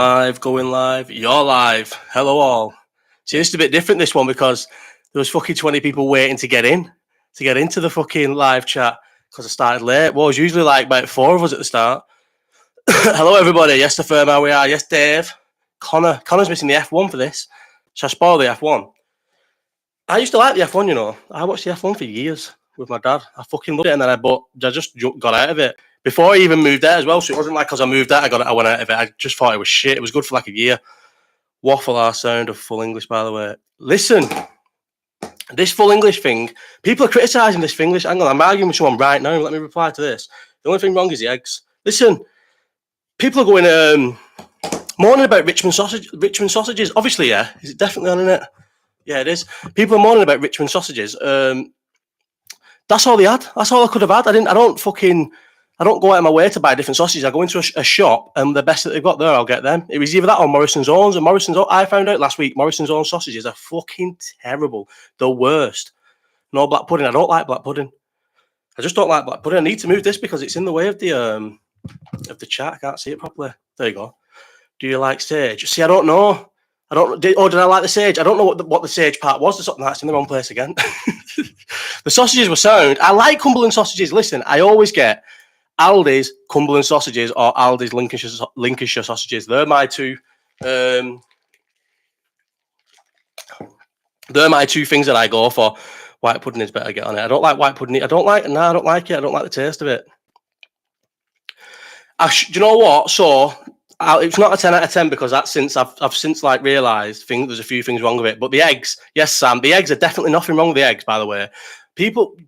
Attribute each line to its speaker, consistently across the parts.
Speaker 1: Live, going live. You're live. Hello all. See, this is a bit different, this one, because there was fucking 20 people waiting to get into the fucking live chat because I started late. Well, it was usually like about 4 of us at the start. Hello, everybody. Yes, the firm, how we are. Yes, Dave. Connor's missing the F1 for this. Shall I spoil the F1? I used to like the F1, you know. I watched the F1 for years with my dad. I fucking loved it, and then I just got out of it. Before I even moved out as well, so it wasn't like because I moved out, I went out of it. I just thought it was shit. It was good for like a year. Waffle our sound of full English, by the way. Listen, this full English thing, people are criticising this thing. Hang on, I'm arguing with someone right now. Let me reply to this. The only thing wrong is the eggs. Listen, people are going mourning about Richmond sausages. Obviously, yeah. Is it definitely on it? Yeah, it is. People are mourning about Richmond sausages. That's all they had. That's all I could have had. I don't go out of my way to buy different sausages. I go into a shop and the best that they've got there, I'll get them. It was either that or Morrison's Owns. And I found out last week, Morrison's Own sausages are fucking terrible. The worst. No black pudding. I don't like black pudding. I just don't like black pudding. I need to move this because it's in the way of the chat. I can't see it properly. There you go. Do you like sage? See, I don't know. Did I like the sage? I don't know what the sage part was. That's in the wrong place again. The sausages were sound. I like Cumberland sausages. Listen, I always get Aldi's Cumberland sausages or Aldi's Lincolnshire sausages. They're my two. They're my two things that I go for. White pudding is better. Get on it. I don't like white pudding. I don't like it. I don't like the taste of it. Do you know what? So it's not a 10 out of 10 because I've since like realised there's a few things wrong with it. But the eggs, yes, Sam, the eggs are definitely nothing wrong with the eggs. By the way.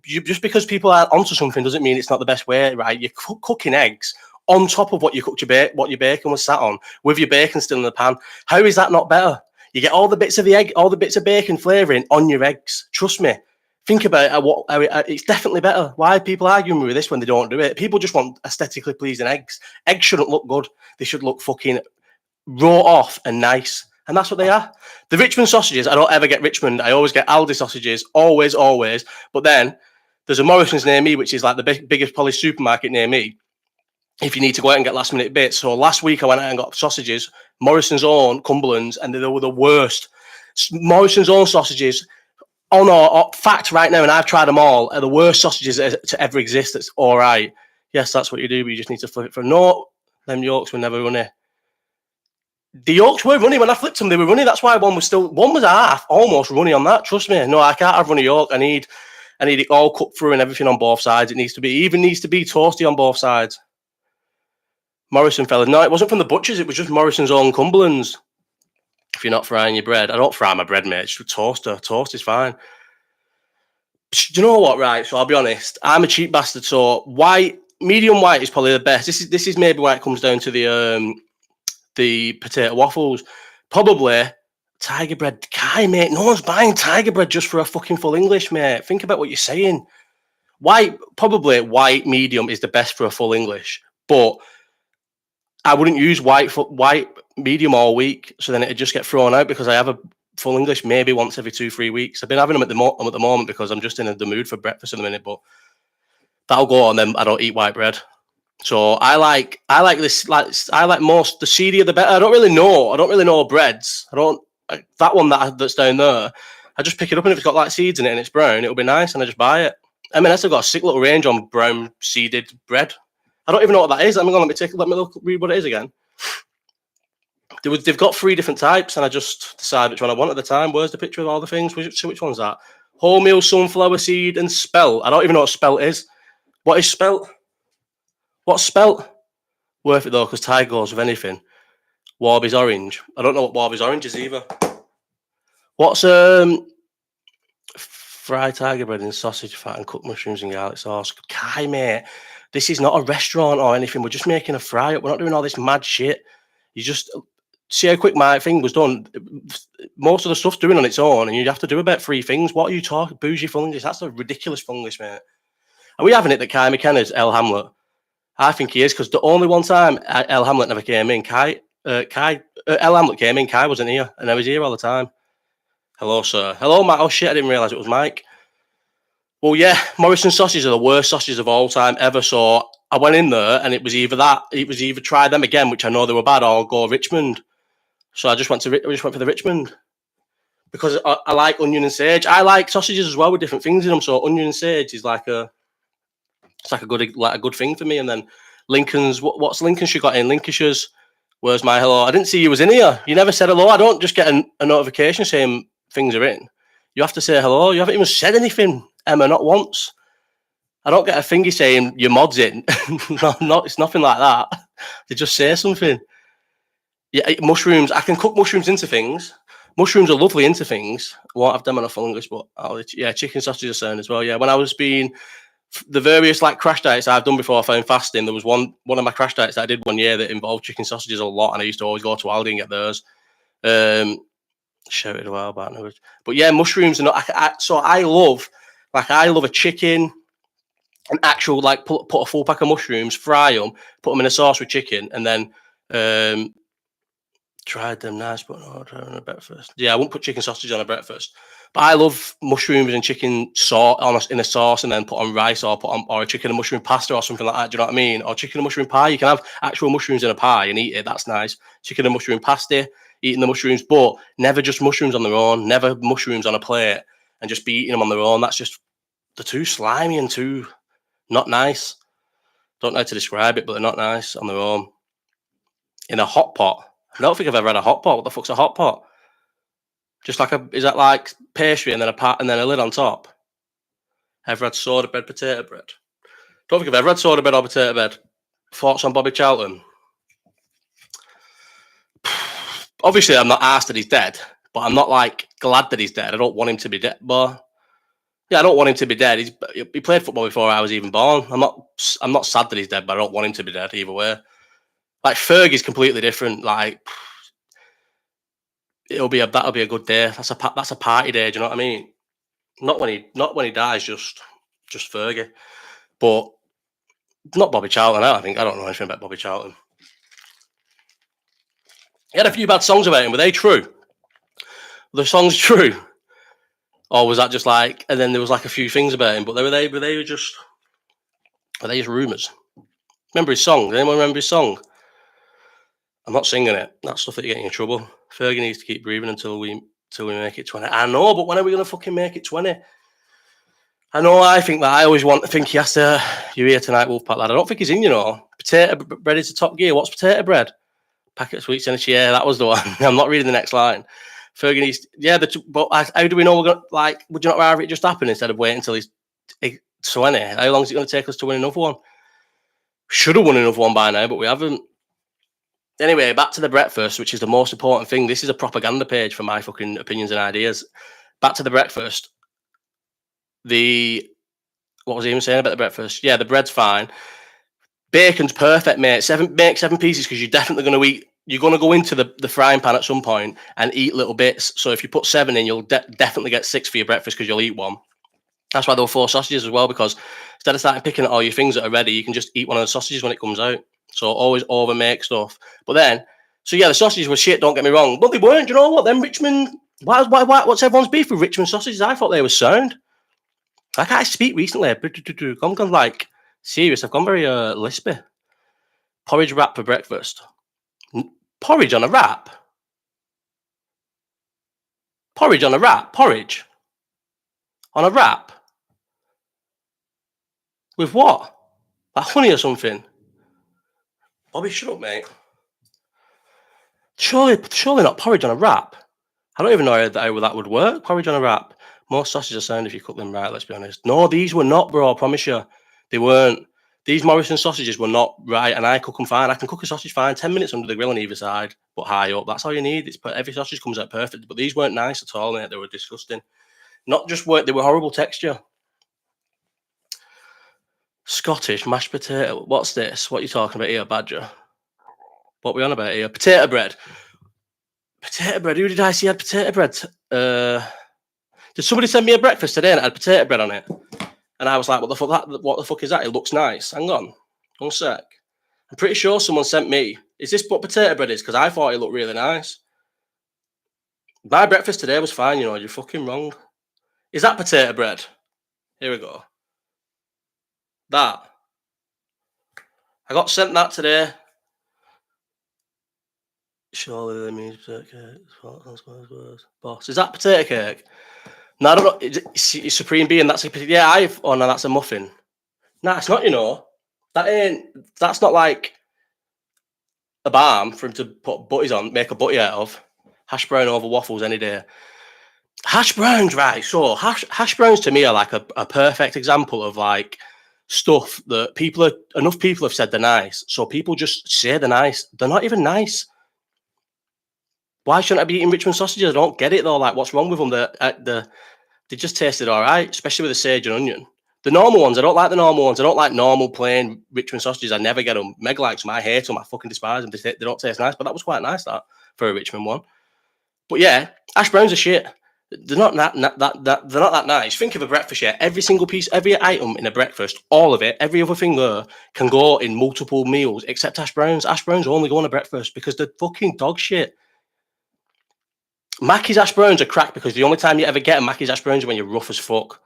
Speaker 1: Just because people are onto something doesn't mean it's not the best way, right? You're cooking eggs on top of what you cooked what your bacon was sat on, with your bacon still in the pan. How is that not better? You get all the bits of the egg, all the bits of bacon flavouring on your eggs. Trust me. Think about it. It's definitely better. Why are people arguing with this when they don't do it? People just want aesthetically pleasing eggs. Eggs shouldn't look good. They should look fucking raw off and nice. And that's what they are. The Richmond sausages, I don't ever get Richmond. I always get Aldi sausages, always. But then there's a Morrison's near me, which is like the biggest polished supermarket near me, if you need to go out and get last minute bits. So last week I went out and got sausages, Morrison's Own, Cumberland's, and they were the worst. Morrison's Own sausages, fact right now, and I've tried them all, are the worst sausages to ever exist. That's all right. Yes, that's what you do, but you just need to flip it for no. Them yolks were never runny. The yolks were runny when I flipped them. They were runny. That's why one was half, almost runny on that. Trust me. No, I can't have runny yolk. I need it all cooked through and everything on both sides. It needs to be toasty on both sides. Morrison fella. No, it wasn't from the butchers. It was just Morrison's Own Cumberland's. If you're not frying your bread, I don't fry my bread, mate. It's a toaster. Toast is fine. Do you know what? Right. So I'll be honest. I'm a cheap bastard. So medium white is probably the best. This is maybe why it comes down to the potato waffles. Probably Tiger bread. Kai, mate. No one's buying Tiger bread just for a fucking full English, mate. Think about what you're saying. Probably white medium is the best for a full English, but I wouldn't use white medium all week, so then it'd just get thrown out because I have a full English maybe once every 2-3 weeks. I've been having them at the moment because I'm just in the mood for breakfast in a minute, but that'll go on. Then I don't eat white bread. So I like this. I like most the seedier the better. I don't really know breads. That one that's down there. I just pick it up and if it's got like seeds in it and it's brown, it'll be nice, and I just buy it. I mean, I've got a sick little range on brown seeded bread. I don't even know what that is. Let me read what it is again. They've got 3 different types, and I just decide which one I want at the time. Where's the picture of all the things? Which one's that? Wholemeal, sunflower seed, and spelt. I don't even know what spelt is. What is spelt? What's spelt? Worth it though, because Ty goes with anything. Warby's orange. I don't know what Warby's orange is either. What's fried tiger bread and sausage fat and cooked mushrooms and garlic sauce? Kai, mate, this is not a restaurant or anything. We're just making a fry up. We're not doing all this mad shit. You just see how quick my thing was done. Most of the stuff's doing on its own, and you'd have to do about 3 things. What are you talking? Bougie fungus? That's a ridiculous fungus, mate. Are we having it that Kai McKenna's El Hamlett? I think he is, because the only one time El Hamlett never came in, El Hamlett came in, Kai wasn't here, and I was here all the time. Hello, sir. Hello, Matt. Oh, shit, I didn't realise it was Mike. Well, yeah, Morrison sausages are the worst sausages of all time ever. So I went in there and it was either try them again, which I know they were bad, or go Richmond. So I just went for the Richmond because I like onion and sage. I like sausages as well with different things in them. So onion and sage is like a good thing for me. And then Lincoln's, what's Lincolnshire got in? Lincolnshire's, where's my hello? I didn't see you was in here. You never said hello. I don't just get a notification saying things are in. You have to say hello. You haven't even said anything, Emma, not once. I don't get a thingy saying your mod's in. No, it's nothing like that. They just say something. Yeah, mushrooms. I can cook mushrooms into things. Mushrooms are lovely into things. I won't have them on a fungus, but chicken sausage are sound as well. Yeah, when I was being the various like crash diets I've done before I found fasting, there was one of my crash diets that I did one year that involved chicken sausages a lot, and I used to always go to Aldi and get those. Shouted a while back, but yeah, mushrooms are not. So I love a chicken, an actual like put a full pack of mushrooms, fry them, put them in a sauce with chicken, and then tried them nice, but no, try on a breakfast. Yeah, I won't put chicken sausage on a breakfast. But I love mushrooms and chicken sauce in a sauce, and then put on rice or a chicken and mushroom pasta or something like that. Do you know what I mean? Or chicken and mushroom pie. You can have actual mushrooms in a pie and eat it. That's nice. Chicken and mushroom pasta, eating the mushrooms, but never just mushrooms on their own. Never mushrooms on a plate and just be eating them on their own. That's just, they're too slimy and too not nice. Don't know how to describe it, but they're not nice on their own. In a hot pot. I don't think I've ever had a hot pot. What the fuck's a hot pot? Just like is that like pastry and then a lid on top? Ever had soda bread, potato bread? Don't think I've ever had soda bread or potato bread. Thoughts on Bobby Charlton? Obviously, I'm not arsed that he's dead, but I'm not like glad that he's dead. I don't want him to be dead, but yeah, I don't want him to be dead. He played football before I was even born. I'm not sad that he's dead, but I don't want him to be dead either way. Like Fergie's completely different. Like that'll be a good day. That's a party day. Do you know what I mean? Not when he dies. Just Fergie, but not Bobby Charlton. I don't know anything about Bobby Charlton. He had a few bad songs about him. Were they true? Were the songs true, or was that just like? And then there was like a few things about him, but were they just rumors? Remember his song? Does anyone remember his song? I'm not singing it. That's stuff that you get in trouble. Fergie needs to keep breathing until we make it 20. I know, but when are we going to fucking make it 20? I know. I think that I always think he has to. You're here tonight, Wolfpack lad. I don't think he's in. You know, potato bread is the top gear. What's potato bread? Packet of sweets in a chair. That was the one. I'm not reading the next line. Fergie needs. Yeah, but how do we know we're going to like? Would you not rather it just happen instead of waiting until he's 20? How long is it going to take us to win another one? Should have won another one by now, but we haven't. Anyway, back to the breakfast, which is the most important thing. This is a propaganda page for my fucking opinions and ideas. Back to the breakfast. What was I even saying about the breakfast? Yeah, the bread's fine. Bacon's perfect, mate. Make 7 pieces because you're definitely going to eat. You're going to go into the frying pan at some point and eat little bits. So if you put 7 in, you'll definitely get 6 for your breakfast because you'll eat one. That's why there were 4 sausages as well, because instead of starting picking at all your things that are ready, you can just eat one of the sausages when it comes out. So always over make stuff. But then, so yeah, the sausages were shit, don't get me wrong. But they weren't. Do you know what? Then Richmond, what's everyone's beef with Richmond sausages? I thought they were sound. Like I speak recently. I'm gone like serious. I've gone very lispy. Porridge wrap for breakfast. Porridge on a wrap? Porridge on a wrap? Porridge? On a wrap? With what? Like honey or something? Bobby, shut up, mate. Surely not porridge on a wrap. I don't even know how that would work. Porridge on a wrap. Most sausages are sound if you cook them right, let's be honest. No, these were not, bro, I promise you. They weren't. These Morrison sausages were not right, and I cook them fine. I can cook a sausage fine, 10 minutes under the grill on either side, but high up. That's all you need. Every sausage comes out perfect, but these weren't nice at all, mate. They were disgusting. They were horrible texture. Scottish mashed potato. What's this? What are you talking about here, Badger? What are we on about here? Potato bread. Potato bread. Who did I see had potato bread? Did somebody send me a breakfast today and it had potato bread on it? And I was like, what the fuck is that? It looks nice. Hang on. One sec. I'm pretty sure someone sent me. Is this what potato bread is? Because I thought it looked really nice. My breakfast today was fine, you know. You're fucking wrong. Is that potato bread? Here we go. That. I got sent that today. Surely that means potato cake. Boss, is that potato cake? No, I don't know. It's Supreme Being. That's a oh no, that's a muffin. Nah, it's not. You know, that's not like a balm for him to put butties on, make a butty out of. Hash brown over waffles any day. Hash browns, right? So hash browns to me are like a perfect example of like stuff that enough people have said they're nice. So people just say they're nice. They're not even nice. Why shouldn't I be eating Richmond sausages? I don't get it though. Like, what's wrong with them? They just tasted all right, especially with the sage and onion. The normal ones, I don't like the normal ones. I don't like normal plain Richmond sausages. I never get them. Meg likes them. I hate them. I fucking despise them. They don't taste nice. But that was quite nice that for a Richmond one. But yeah, hash browns are shit. They're not that they're not that nice. Think of a breakfast, yeah. Every single piece, every item in a breakfast, all of it, every other thing there can go in multiple meals except hash browns. Hash browns only go on a breakfast because they're fucking dog shit. Mackey's hash browns are crack because the only time you ever get a Mackey's hash browns is when you're rough as fuck.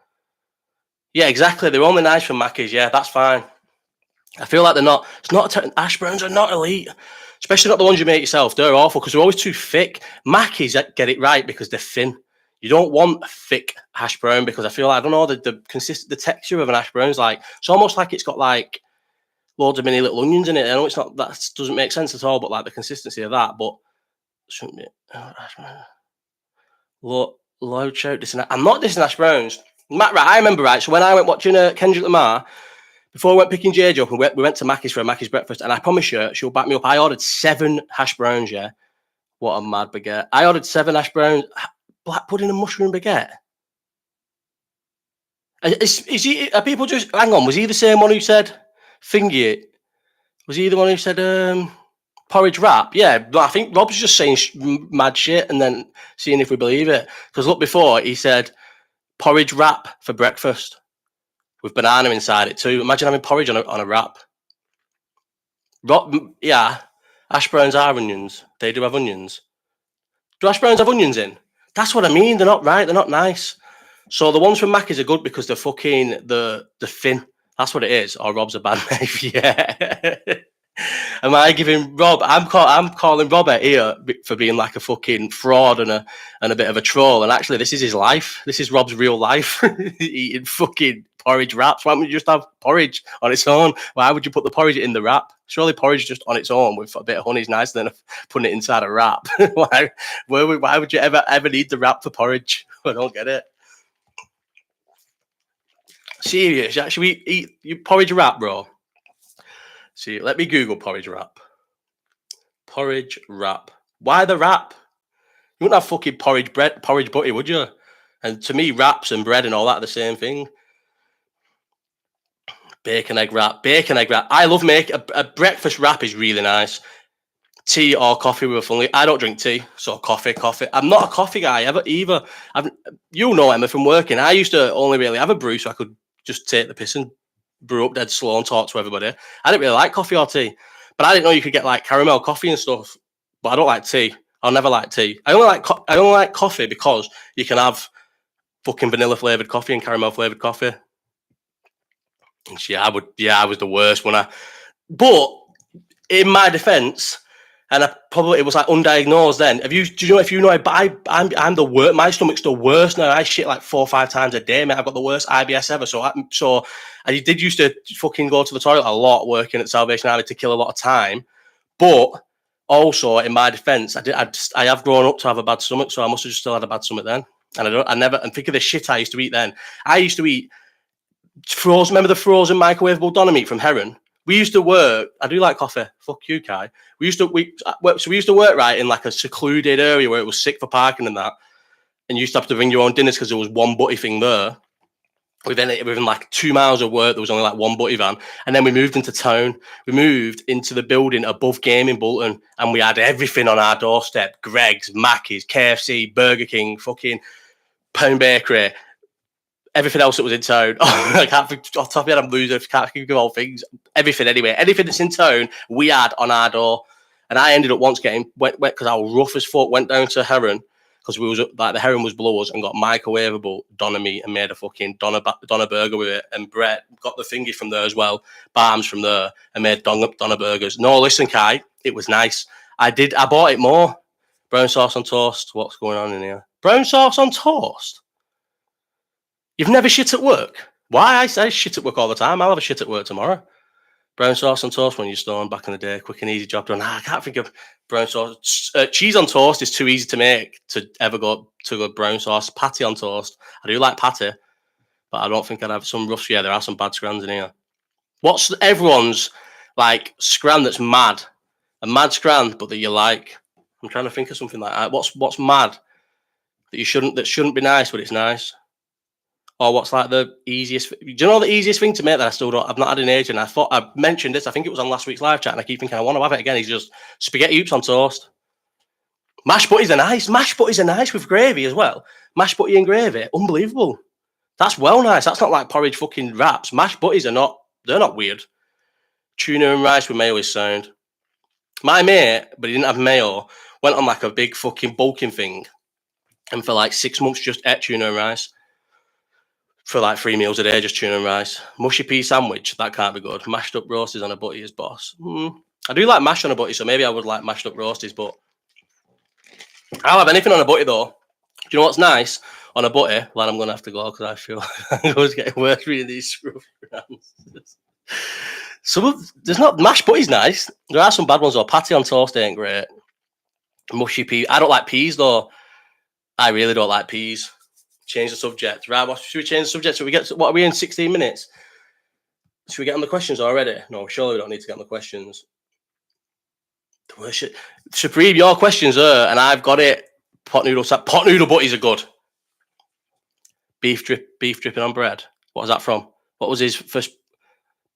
Speaker 1: Yeah, exactly. They're only nice from Mackey's. Yeah, that's fine. I feel like they're not. Hash browns are not elite, especially not the ones you make yourself. They're awful because they're always too thick. Mackey's get it right because they're thin. You don't want a thick hash brown because I feel like, I don't know, the texture of an hash brown is like, it's almost like it's got like loads of mini little onions in it. I know it's not, that doesn't make sense at all, but like the consistency of that, but shouldn't be. Low choke. I'm not dissing hash browns. Matt, right, I remember right. So when I went watching Kendrick Lamar, before I went picking JJ up, and we went to Mackey's for a Mackey's breakfast, and I promise you, she'll back me up. I ordered 7 hash browns, yeah. What a mad baguette. I ordered 7 hash browns. Black pudding and mushroom baguette. Are people just, hang on, was he the same one who said thingy it? Was he the one who said porridge wrap? Yeah, but I think Rob's just saying mad shit and then seeing if we believe it. Because look, before he said porridge wrap for breakfast with banana inside it too. Imagine having porridge on a wrap. Yeah, hash browns are onions. They do have onions. Do hash browns have onions in? That's what I mean. They're not right. They're not nice. So the ones from Mackey's are good because they're fucking the thin. That's what it is. Or Rob's a bad name. Yeah. Am I giving Rob? I'm calling Rob out here for being like a fucking fraud and a bit of a troll. And actually, this is his life. This is Rob's real life. Eating fucking porridge wraps. Why don't we just have porridge on its own? Why would you put the porridge in the wrap? Surely porridge just on its own with a bit of honey is nicer than putting it inside a wrap. Why would you ever need the wrap for porridge? I don't get it. Serious? Should we eat you porridge wrap, bro? See, let me Google porridge wrap. Porridge wrap. Why the wrap? You wouldn't have fucking porridge butty, would you? And to me, wraps and bread and all that are the same thing. Bacon egg wrap. I love a breakfast wrap is really nice. Tea or coffee with a funny. I don't drink tea, so coffee. I'm not a coffee guy either. You know Emma from working. I used to only really have a brew so I could just take the piss and brew up dead slow and talk to everybody. I didn't really like coffee or tea, but I didn't know you could get like caramel coffee and stuff. But I don't like tea. I'll never like tea. I only like coffee because you can have fucking vanilla flavored coffee and caramel flavored coffee. And I was the worst but in my defense, and it was like undiagnosed then. I'm the worst. My stomach's the worst now. I shit like 4 or 5 times a day, mate. I've got the worst IBS ever. So I did used to fucking go to the toilet a lot working at Salvation Army to kill a lot of time. But also in my defense, I have grown up to have a bad stomach, so I must have just still had a bad stomach then. And think of the shit I used to eat then. I used to eat frozen. Remember the frozen microwavable doner meat from Heron? We used to work. I do like coffee. Fuck you, Kai. We used to work right in like a secluded area where it was sick for parking and that. And you used to have to bring your own dinners because there was one butty thing there. Within like 2 miles of work, there was only like one butty van. And then we moved into town. We moved into the building above game in Bolton, and we had everything on our doorstep: Greg's, Mackey's, KFC, Burger King, fucking Pound Bakery. Everything else that was in town. I can't think off the top of my head, I'm losing. Can't think of all things. Everything anyway. Anything that's in town, we had on our door. And I ended up once went because I was rough as fuck, went down to Heron because we was like the heron was below us and got microwavable doner meat and made a fucking doner burger with it, and Brett got the thingy from there as well, Barms from there, and made doner burgers. No, listen, Kai, it was nice. I bought it more. Brown sauce on toast. What's going on in here? Brown sauce on toast? You've never shit at work? Why? I say shit at work all the time. I'll have a shit at work tomorrow. Brown sauce on toast when you're stoned back in the day. Quick and easy job done. I can't think of brown sauce. Cheese on toast is too easy to make to ever go to a brown sauce. Patty on toast. I do like patty, but I don't think I'd have some rough. Yeah, there are some bad scrans in here. What's everyone's like scran that's mad? A mad scran, but that you like? I'm trying to think of something like that. What's mad that shouldn't be nice, but it's nice? Or what's like the easiest? Do you know the easiest thing to make that I've not had in age? And I thought I mentioned this. I think it was on last week's live chat, and I keep thinking I want to have it again. It's just spaghetti hoops on toast. Mashed butties are nice. Mashed butties are nice with gravy as well. Mashed butty and gravy, unbelievable. That's well nice. That's not like porridge fucking wraps. Mashed butties are not. They're not weird. Tuna and rice with mayo is sound. My mate, but he didn't have mayo, went on like a big fucking bulking thing, and for like 6 months just ate tuna and rice. For like 3 meals a day, just tuna and rice. Mushy pea sandwich, that can't be good. Mashed up roasties on a butty is boss. I do like mash on a butty, so maybe I would like mashed up roasties, but I'll have anything on a butty though. Do you know what's nice on a butty? Well, I'm going to have to go because I feel I'm always getting worse reading these scruff answers. There's not, mashed butty's nice. There are some bad ones though. Patty on toast ain't great. Mushy pea. I don't like peas though. I really don't like peas. Change the subject. Right, should we change the subject? What are we in 16 minutes? Should we get on the questions already? No, surely we don't need to get on the questions. Supreme, your questions are, and I've got it. Pot noodle butties are good. Beef dripping on bread. What was that from? What was his first?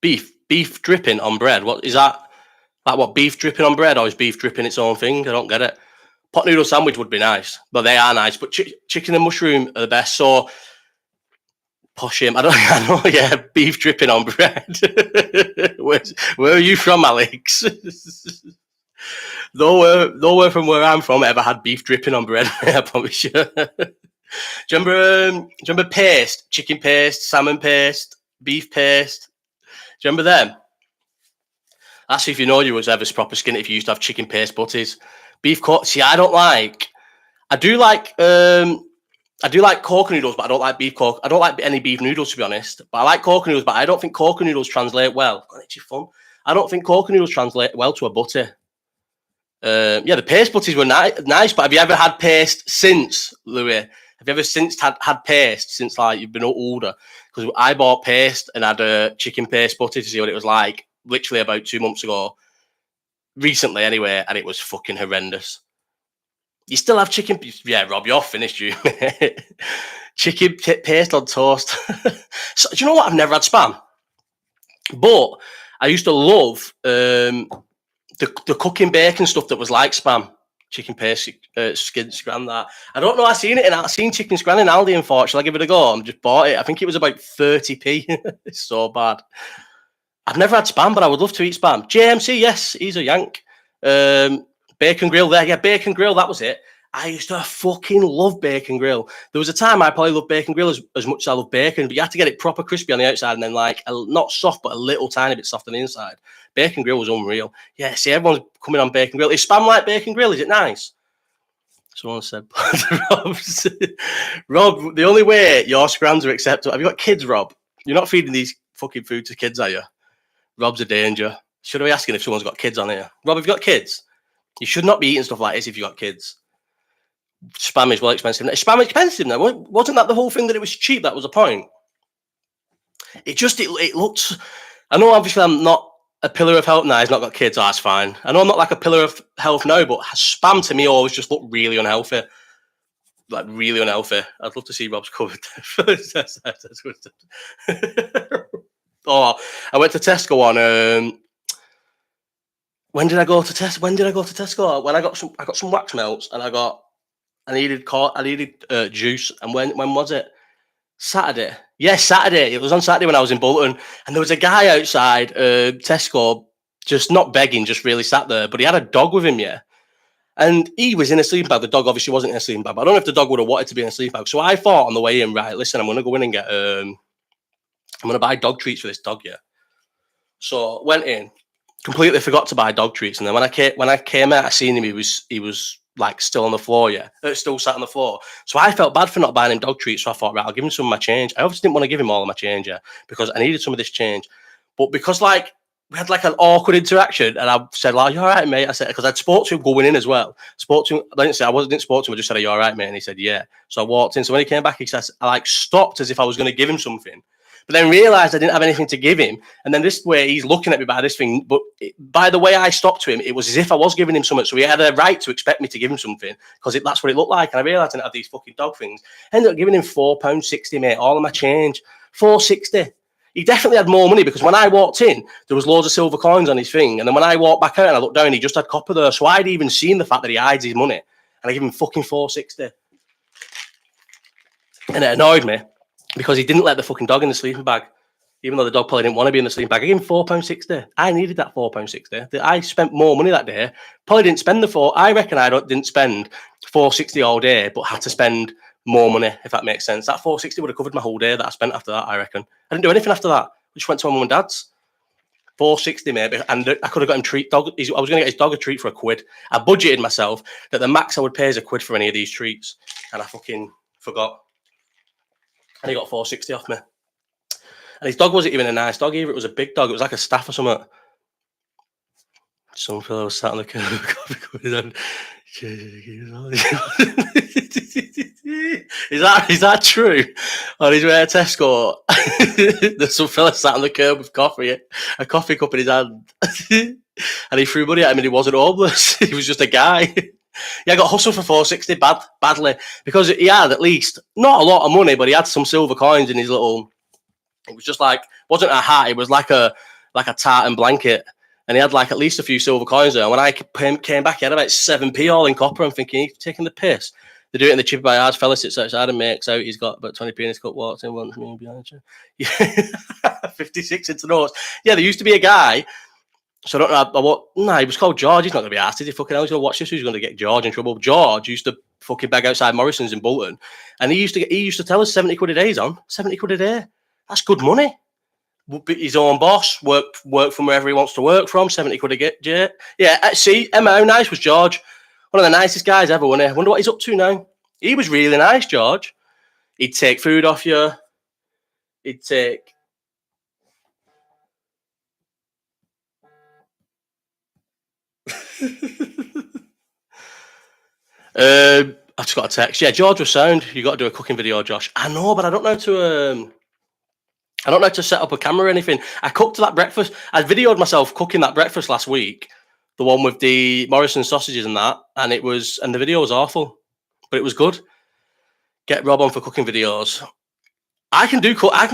Speaker 1: Beef dripping on bread. What is that? Like what? Beef dripping on bread, or is beef dripping its own thing? I don't get it. Pot noodle sandwich would be nice, but they are nice. But chicken and mushroom are the best. So posh him. I know. Yeah, beef dripping on bread. Where are you from, Alex? Nowhere from where I'm from ever had beef dripping on bread. I promise you. Do you remember paste? Chicken paste, salmon paste, beef paste. Do you remember them? That's if you know you was ever proper skinny. If you used to have chicken paste butties. Beef coke. See, I do like cork noodles, but I don't like beef coke. I don't like any beef noodles, to be honest. But I like cork noodles, but I don't think cork noodles translate well. God, it's fun. I don't think cork noodles translate well to a butty. Yeah, the paste butties were nice, but have you ever had paste since, Louis? Have you ever since had paste since like you've been older? Because I bought paste and had a chicken paste butty to see what it was like literally about 2 months ago. Recently, anyway, and it was fucking horrendous. You still have chicken? Yeah, Rob, you're finished, you. Chicken paste on toast. So, do you know what? I've never had spam, but I used to love the cooking bacon stuff that was like spam. Chicken paste, skin scran. That I don't know. I've seen chicken scran in Aldi. Unfortunately, I give it a go. I just bought it. I think it was about 30p. It's so bad. I've never had spam, but I would love to eat spam. JMC, yes, he's a yank. Bacon grill there. Yeah, bacon grill, that was it. I used to fucking love bacon grill. There was a time I probably loved bacon grill as much as I love bacon, but you had to get it proper crispy on the outside and then like, not soft, but a little tiny bit soft on the inside. Bacon grill was unreal. Yeah, see, everyone's coming on bacon grill. Is spam like bacon grill? Is it nice? Someone said, Rob, the only way your scrams are acceptable. Have you got kids, Rob? You're not feeding these fucking food to kids, are you? Rob's a danger. Should I be asking if someone's got kids on here? Rob, have you got kids? You should not be eating stuff like this if you got kids. Spam is well expensive. Is spam expensive now? Wasn't that the whole thing that it was cheap? That was the point. It looks. I know obviously I'm not a pillar of health now. He's not got kids. Oh, that's fine. I know I'm not like a pillar of health now, but spam to me always just looked really unhealthy. Like really unhealthy. I'd love to see Rob's covered. Oh, I went to Tesco on. When did I go to Tesco? When I got some wax melts and I needed juice. And when was it? Saturday. Yes, Saturday. It was on Saturday when I was in Bolton, and there was a guy outside Tesco, just not begging, just really sat there. But he had a dog with him, yeah. And he was in a sleeping bag. The dog obviously wasn't in a sleeping bag, but I don't know if the dog would have wanted to be in a sleeping bag. So I thought on the way in, right, listen, I'm going to go in and get, I'm going to buy dog treats for this dog, yeah. So went in, completely forgot to buy dog treats. And then when I came out, I seen him, he was like still on the floor, yeah, still sat on the floor. So I felt bad for not buying him dog treats. So I thought, right, I'll give him some of my change. I obviously didn't want to give him all of my change, yeah, because I needed some of this change. But because like we had like an awkward interaction, and I said, like, you all right, mate? I said, because I'd spoke to him going in as well. Spoke to him, I didn't spoke to him, I just said, are you all right, mate? And he said, yeah. So I walked in. So when he came back, he says, I like stopped as if I was going to give him something. But then realised I didn't have anything to give him. And then this way, he's looking at me by this thing. But by the way I stopped to him, it was as if I was giving him something. So he had a right to expect me to give him something because that's what it looked like. And I realised I didn't have these fucking dog things. I ended up giving him £4.60, mate, all of my change. £4.60. He definitely had more money because when I walked in, there was loads of silver coins on his thing. And then when I walked back out and I looked down, he just had copper there. So I'd even seen the fact that he hides his money. And I give him fucking £4.60. And it annoyed me because he didn't let the fucking dog in the sleeping bag. Even though the dog probably didn't want to be in the sleeping bag. I gave him £4.60. I needed that £4.60. I spent more money that day. Probably didn't spend I reckon I didn't spend £4.60 all day, but had to spend more money, if that makes sense. That £4.60 would have covered my whole day that I spent after that, I reckon. I didn't do anything after that. I just went to my mum and dad's. £4.60 maybe. And I could have got him I was going to get his dog a treat for £1. I budgeted myself that the max I would pay is £1 for any of these treats. And I fucking forgot. And he got £4.60 off me. And his dog wasn't even a nice dog either. It was a big dog. It was like a staff or something. Some fellow was sat on the curb. Is that true? On his way to Tesco, there's some fella sat on the curb with a coffee cup in his hand. And he threw money at him and he wasn't homeless. He was just a guy. Yeah, I got hustled for £4.60 badly. Because he had at least, not a lot of money, but he had some silver coins in his little... It was just like, wasn't a hat, it was like a tartan blanket. And he had like at least a few silver coins there. And when I came back, he had about 7p all in copper. I'm thinking, he's taking the piss. They do it in the chippy by yards. Fella sits outside and makes out he's got about 20p in his cup, walks in, wants me behind you. Yeah. 56 into notes. Yeah, there used to be a guy. So I don't know. He was called George. He's not going to be asked. Is he fucking hell? He's going to watch this. He's going to get George in trouble. George used to fucking beg outside Morrison's in Bolton. And he used to tell us 70 quid a day he's on. 70 quid a day. That's good money. His own boss, work from wherever he wants to work from, 70 quid a day. Yeah, see, Emma, how nice was George? One of the nicest guys ever, wasn't he? I wonder what he's up to now. He was really nice, George. He'd take food off you. He'd take... I've just got a text. Yeah, George was sound. You got to do a cooking video, Josh. I know, but I don't know to set up a camera or anything. I cooked that breakfast. I videoed myself cooking that breakfast last week, the one with the Morrison sausages and that, and the video was awful, but it was good. Get Rob on for cooking videos. I can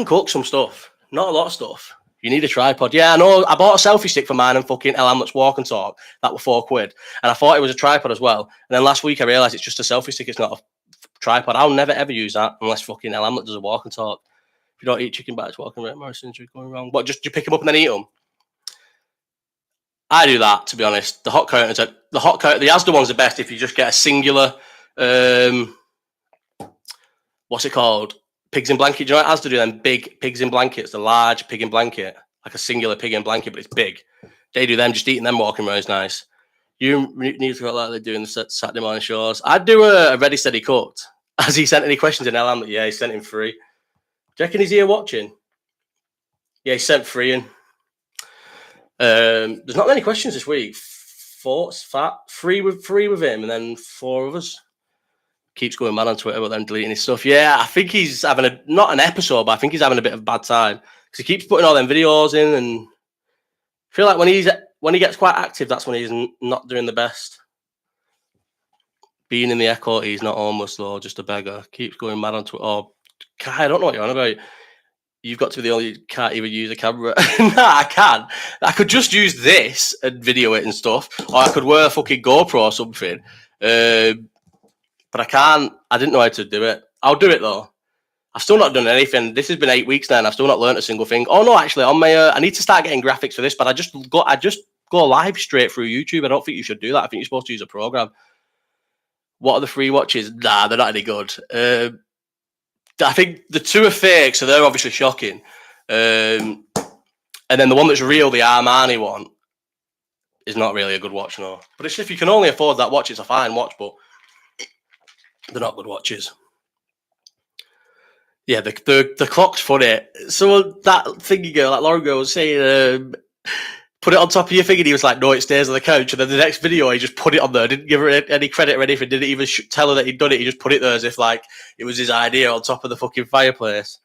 Speaker 1: cook some stuff, not a lot of stuff. You need a tripod. Yeah, I know. I bought a selfie stick for mine and fucking Hamlett's walk and talk. That were £4, and I thought it was a tripod as well. And then last week I realised it's just a selfie stick. It's not a tripod. I'll never ever use that unless fucking Hamlett does a walk and talk. If you don't eat chicken bites walking around Morrison's, you're going wrong. What, just you pick them up and then eat them? I do that, to be honest. The hot counters, the Asda one's the best if you just get a singular, what's it called? Pigs in blanket. Do you know what Asda do them? Big pigs in blankets, the large pig in blanket, like a singular pig in blanket, but it's big. They do them, just eating them walking around is nice. You need to go like they do in the Saturday morning shows. I'd do a ready, steady cooked. Has he sent any questions in LM? Yeah, he sent him 3. Do you reckon he's here watching? Yeah, he sent 3 in. There's not many questions this week. 3 with him, and then 4 of us. Keeps going mad on Twitter, but then deleting his stuff. Yeah, I think he's having not an episode, but I think he's having a bit of a bad time because he keeps putting all them videos in, and I feel like when he gets quite active, that's when he's not doing the best. Being in the echo, he's not homeless though, just a beggar. Keeps going mad on Twitter. Oh, Kai, I don't know what you're on about. You've got to be the only can't even use a camera. Nah, I can. I could just use this and video it and stuff, or I could wear a fucking GoPro or something. But I can't. I didn't know how to do it. I'll do it though. I've still not done anything. This has been 8 weeks now, and I've still not learned a single thing. Oh no, actually, on my I need to start getting graphics for this, but I just go live straight through YouTube. I don't think you should do that. I think you're supposed to use a program. What are the free watches? Nah, they're not any good. I think the two are fake, so they're obviously shocking. And then the one that's real, the Armani one, is not really a good watch, no. But it's if you can only afford that watch, it's a fine watch, but they're not good watches. Yeah, the clock's funny. So that thingy girl, that Lauren girl was saying, put it on top of your thing, and he was like, no, it stays on the couch. And then the next video, he just put it on there, didn't give her any credit or anything, didn't even tell her that he'd done it. He just put it there as if like it was his idea on top of the fucking fireplace.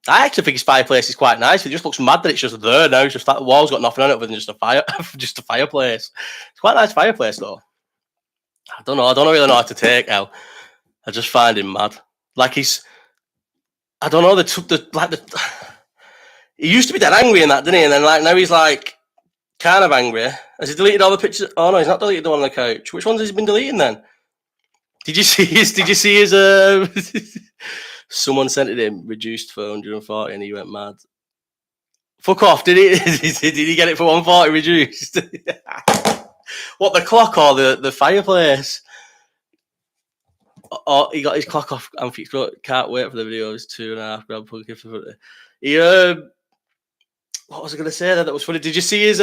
Speaker 1: I actually think his fireplace is quite nice. It just looks mad that it's just there now. It's just like the wall's got nothing on it other than just a fire, just a fireplace. It's quite a nice fireplace though. I don't know. I don't really know how to take El. I just find him mad. Like he's, I don't know. He used to be that angry in that, didn't he? And then like now he's like kind of angry. Has he deleted all the pictures? Oh no, he's not deleted the one on the couch. Which ones has he been deleting then? Did you see his? Someone sent it him reduced for 140 and he went mad. Fuck off! Did he? Did he get it for 140 reduced? What, the clock or the fireplace? Oh, he got his clock off Anfield. Can't wait for the video. It's 2.5 grand pumpkin for it. He what was I going to say there that was funny? Did you see his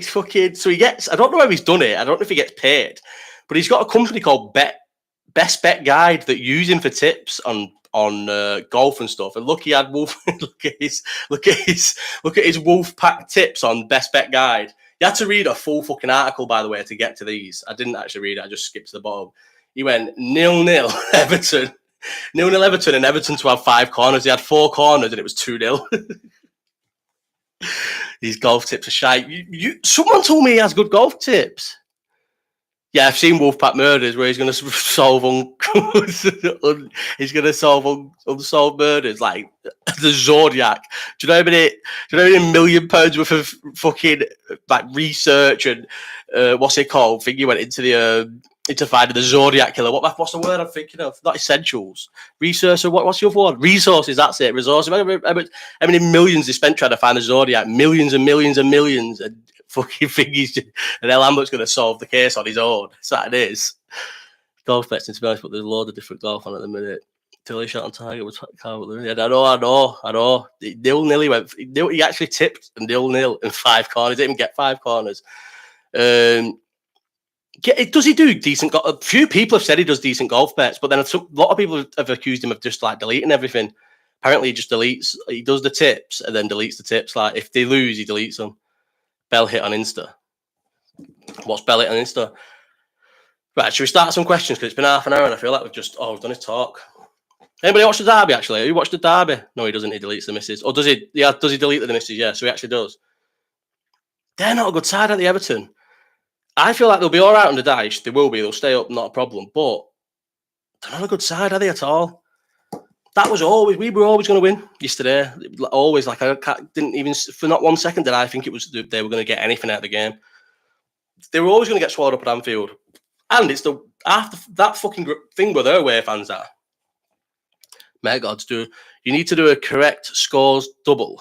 Speaker 1: fucking? So he gets. I don't know how he's done it. I don't know if he gets paid, but he's got a company called Best Bet Guide that use him for tips on golf and stuff. And look, he had Wolf. look at his Wolf Pack tips on Best Bet Guide. You had to read a full fucking article, by the way, to get to these. I didn't actually read it. I just skipped to the bottom. He went 0-0 Everton. 0-0 Everton, and Everton to have 5 corners. He had 4 corners and it was 2-0. These golf tips are shite. Someone told me he has good golf tips. Yeah, I've seen Wolfpack Murders where he's going to solve unsolved murders like the Zodiac. Do you know how many £1 million worth of fucking like research and what's it called? I think he went into finding the Zodiac killer. What's the word I'm thinking of? Not essentials. Research or what's the other one? Resources. That's it. Resources. How many millions they spent trying to find the Zodiac? Millions and millions and millions. And fucking thingies, and then Hamlett's going to solve the case on his own. So that it is. Golf bets, to be honest, but there's a load of different golf on at the minute. Till he shot on target was I know. 0-0 he went. He actually tipped and 0-0 in 5 corners. He didn't even get 5 corners. Does he do decent? A few people have said he does decent golf bets, but then a lot of people have accused him of just like deleting everything. Apparently, he just deletes. He does the tips and then deletes the tips. Like if they lose, he deletes them. Bell hit on Insta. What's Bell hit on Insta? Right, should we start some questions? Because it's been half an hour and I feel like we've done his talk. Anybody watch the derby, actually? Who watched the derby? No, he doesn't. He deletes the misses. Or does he? Yeah, does he delete the misses? Yeah, so he actually does. They're not a good side at the Everton. I feel like they'll be all right on the dice. They will be. They'll stay up, not a problem. But they're not a good side, are they, at all? We were always going to win yesterday. Always, like didn't even for not 1 second did I think it was they were going to get anything out of the game. They were always going to get swallowed up at Anfield, and it's after that fucking thing where their away fans are. May gods do. You need to do a correct scores double.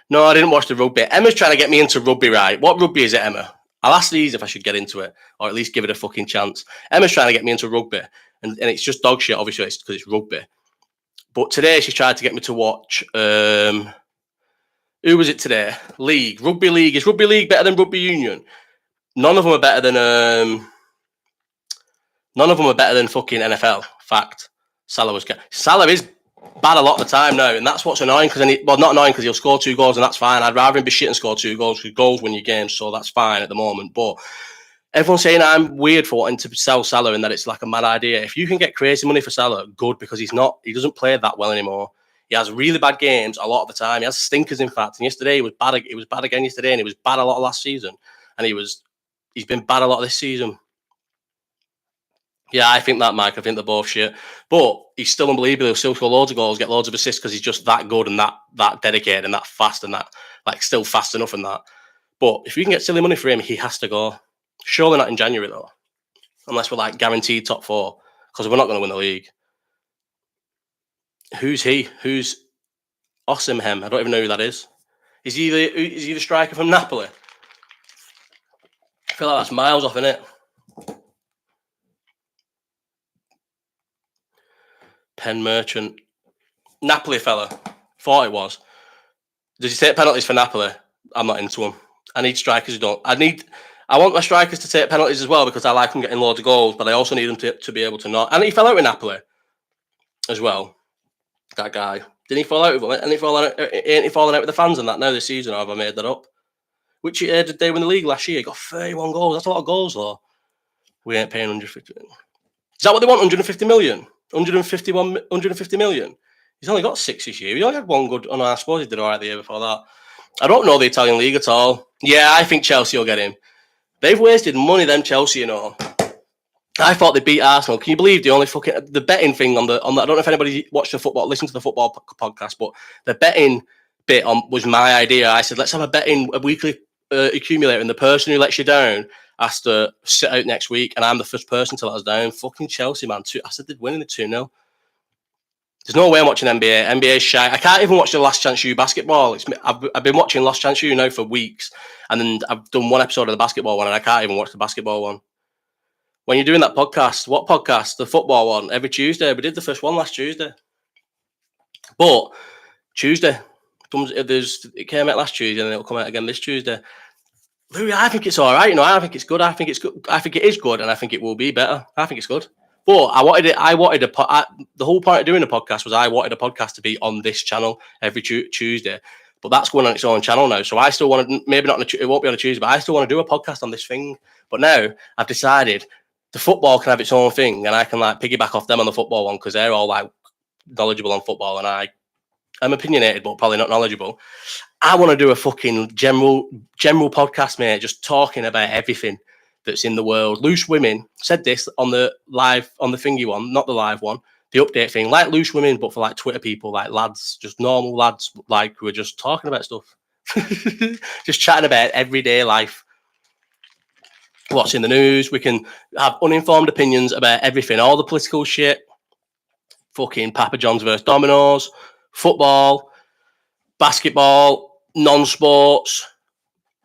Speaker 1: No, I didn't watch the rugby. Emma's trying to get me into rugby, right? What rugby is it, Emma? I'll ask these if I should get into it, or at least give it a fucking chance. Emma's trying to get me into rugby, and it's just dog shit. Obviously, it's because it's rugby. But today she tried to get me to watch. Who was it today? League, rugby league. Is rugby league better than rugby union? None of them are better than. None of them are better than fucking NFL. Fact. Salah is bad a lot of the time now, and that's what's annoying. Not annoying because he'll score 2 goals and that's fine. I'd rather him be shit and score 2 goals because goals win your games, so that's fine at the moment. But everyone's saying I'm weird for wanting to sell Salah and that it's like a mad idea. If you can get crazy money for Salah, good, because he doesn't play that well anymore. He has really bad games a lot of the time. He has stinkers, in fact. And yesterday he was bad. He was bad again yesterday, and he was bad a lot of last season. And he's been bad a lot this season. Yeah, I think that, Mike. I think they're both shit. But he's still unbelievable. He'll still score loads of goals, get loads of assists because he's just that good and that dedicated and that fast and that like still fast enough and that. But if you can get silly money for him, he has to go. Surely not in January, though. Unless we're like guaranteed top 4. Because we're not going to win the league. Who's he? Who's Osimhen? I don't even know who that is. Is he the striker from Napoli? I feel like that's miles off, innit? Pen Merchant. Napoli fella. Thought it was. Does he take penalties for Napoli? I'm not into them. I need strikers who don't. I want my strikers to take penalties as well because I like them getting loads of goals, but I also need them to be able to not. And he fell out with Napoli as well. That guy. Didn't he fall out with him? Ain't he falling out with the fans and that now this season, or have I made that up? Which did they win the league last year? He got 31 goals. That's a lot of goals, though. We ain't paying 150 million. Is that what they want? 150 million? 150 million? He's only got 6 this year. He only had one good. Oh, no, I suppose he did all right the year before that. I don't know the Italian league at all. Yeah, I think Chelsea will get him. They've wasted money, them Chelsea, you know. I thought they beat Arsenal. Can you believe the betting thing on the I don't know if anybody watched the football, listened to the football podcast, but the betting bit was my idea. I said, let's have a weekly accumulator, and the person who lets you down has to sit out next week, and I'm the first person to let us down. Fucking Chelsea, man. I said they'd win in the 2-0. There's no way I'm watching NBA. NBA's shy. I can't even watch the Last Chance U basketball. I've been watching Last Chance U now for weeks, and then I've done one episode of the basketball one, and I can't even watch the basketball one. When you're doing that podcast, what podcast? The football one, every Tuesday. We did the first one last Tuesday. But Tuesday, it came out last Tuesday, and it'll come out again this Tuesday. Louis, I think it's all right. You know, I think it's good. I think it's good. I think it is good, and I think it will be better. I think it's good. But the whole point of doing a podcast was I wanted a podcast to be on this channel every Tuesday. But that's going on its own channel now. So I still want to, maybe not, it won't be on a Tuesday, but I still want to do a podcast on this thing. But now I've decided the football can have its own thing, and I can like piggyback off them on the football one because they're all like knowledgeable on football, and I'm opinionated, but probably not knowledgeable. I want to do a fucking general podcast, mate, just talking about everything that's in the world. Loose Women said this on the thingy one, not the live one, the update thing, like Loose Women, but for like Twitter people, like lads, just normal lads, like who are just talking about stuff, just chatting about everyday life. What's in the news? We can have uninformed opinions about everything, all the political shit, fucking Papa John's versus Domino's, football, basketball, non-sports,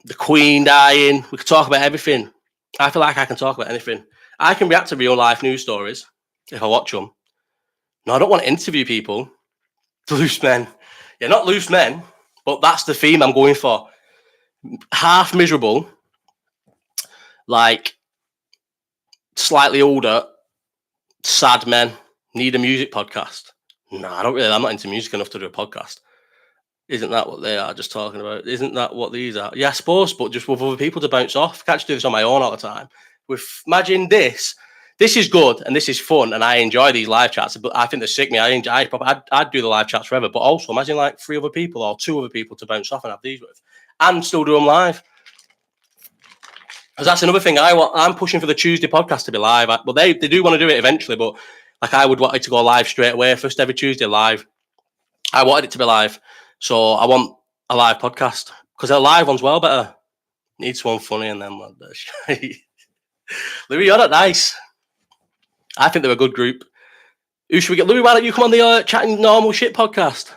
Speaker 1: the Queen dying. We could talk about everything. I feel like I can talk about anything. I can react to real life news stories if I watch them. No, I don't want to interview people. Loose men. Yeah, not loose men, but that's the theme I'm going for. Half miserable, like slightly older, sad men need a music podcast. No, I'm not into music enough to do a podcast. Isn't that what they are just talking about? Isn't that what these are? Yeah, I suppose, but just with other people to bounce off. Can't just do this on my own all the time. Imagine this. This is good and this is fun, and I enjoy these live chats. But I think they're sick me. I'd do the live chats forever. But also, imagine like 3 other people or 2 other people to bounce off and have these with, and still do them live. Because that's another thing I'm pushing for the Tuesday podcast to be live. But they do want to do it eventually. But like I would want it to go live straight away. First every Tuesday live. I wanted it to be live. So I want a live podcast because a live one's well better. Needs one funny and then like that. Louis, you're not nice. I think they're a good group. Who should we get? Louis, why don't you come on the Chatting Normal Shit podcast?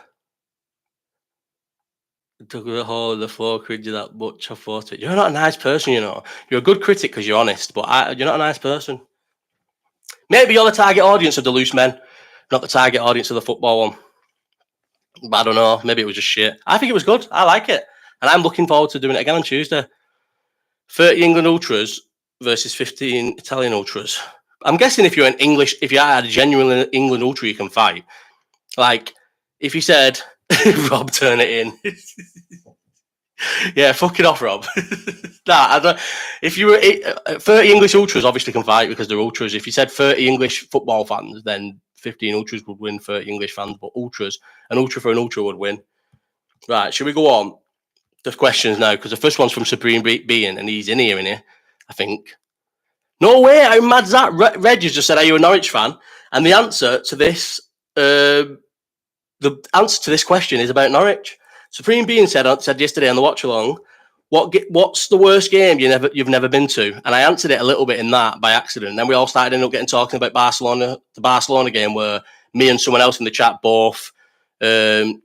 Speaker 1: It took a whole of the floor, could you that much? I thought it. You're not a nice person, you know. You're a good critic because you're honest, but you're not a nice person. Maybe you're the target audience of the Loose Men, not the target audience of the football one. But I don't know. Maybe it was just shit. I think it was good. I like it. And I'm looking forward to doing it again on Tuesday. 30 England Ultras versus 15 Italian Ultras. I'm guessing if you had a genuine England Ultra, you can fight. Like, if you said, Rob, turn it in. Yeah, fuck it off, Rob. I don't. If you were 30 English Ultras, obviously can fight because they're Ultras. If you said 30 English football fans, then 15 Ultras would win 30 English fans, but Ultras, an Ultra for an Ultra would win. Right, should we go on? The questions now, because the first one's from Supreme Being, and he's in here, I think. No way, how mad's that? Reg has just said, are you a Norwich fan? And the answer to this, question is about Norwich. Supreme Being said yesterday on the watch along, what's the worst game you've never been to? And I answered it a little bit in that by accident. And then we all ended up talking about Barcelona, the Barcelona game where me and someone else in the chat both I'm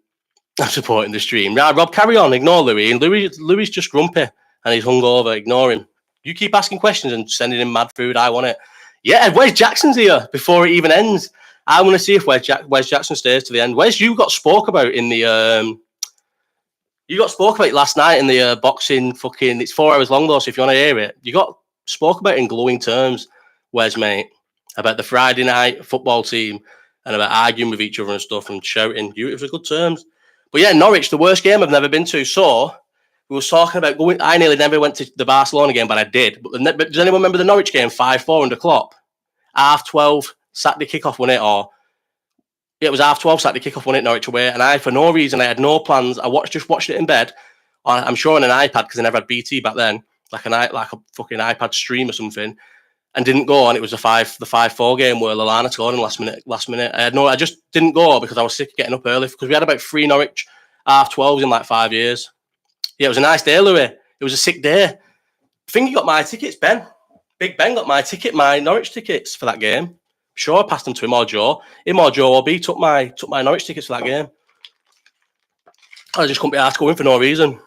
Speaker 1: supporting the stream. Right, Rob, carry on. Ignore Louis. And Louis just grumpy and he's hungover. Ignore him. You keep asking questions and sending him mad food. I want it. Yeah, where's Jackson's here before it even ends? I want to see if Wes Jackson stays to the end. Wes, you got spoke about in the you got spoke about it last night in the boxing fucking. It's 4 hours long though, so if you want to hear it, you got spoke about it in glowing terms, Wes, mate, about the Friday night football team and about arguing with each other and stuff and shouting. It was good terms. But yeah, Norwich, the worst game I've never been to. So we were talking about going. I nearly never went to the Barcelona game, but I did. But does anyone remember the Norwich game? 5-4 under Klopp. 12:30 Saturday kickoff, won it? Or yeah, it was 12:30 Saturday kickoff, won it, Norwich away. And I, for no reason, I had no plans. I just watched it in bed. I'm sure on an iPad because I never had BT back then, like a fucking iPad stream or something, and didn't go. And it was the 5-4 game where Lallana scored in the last minute. I just didn't go because I was sick of getting up early because we had about 3 Norwich 12:30s in like 5 years. Yeah, it was a nice day, Louis. It was a sick day. I think you got my tickets, Ben. Big Ben got my Norwich tickets for that game. Sure, I passed them to him or Joe. Or B took my Norwich tickets for that game. I just couldn't be asked going for no reason.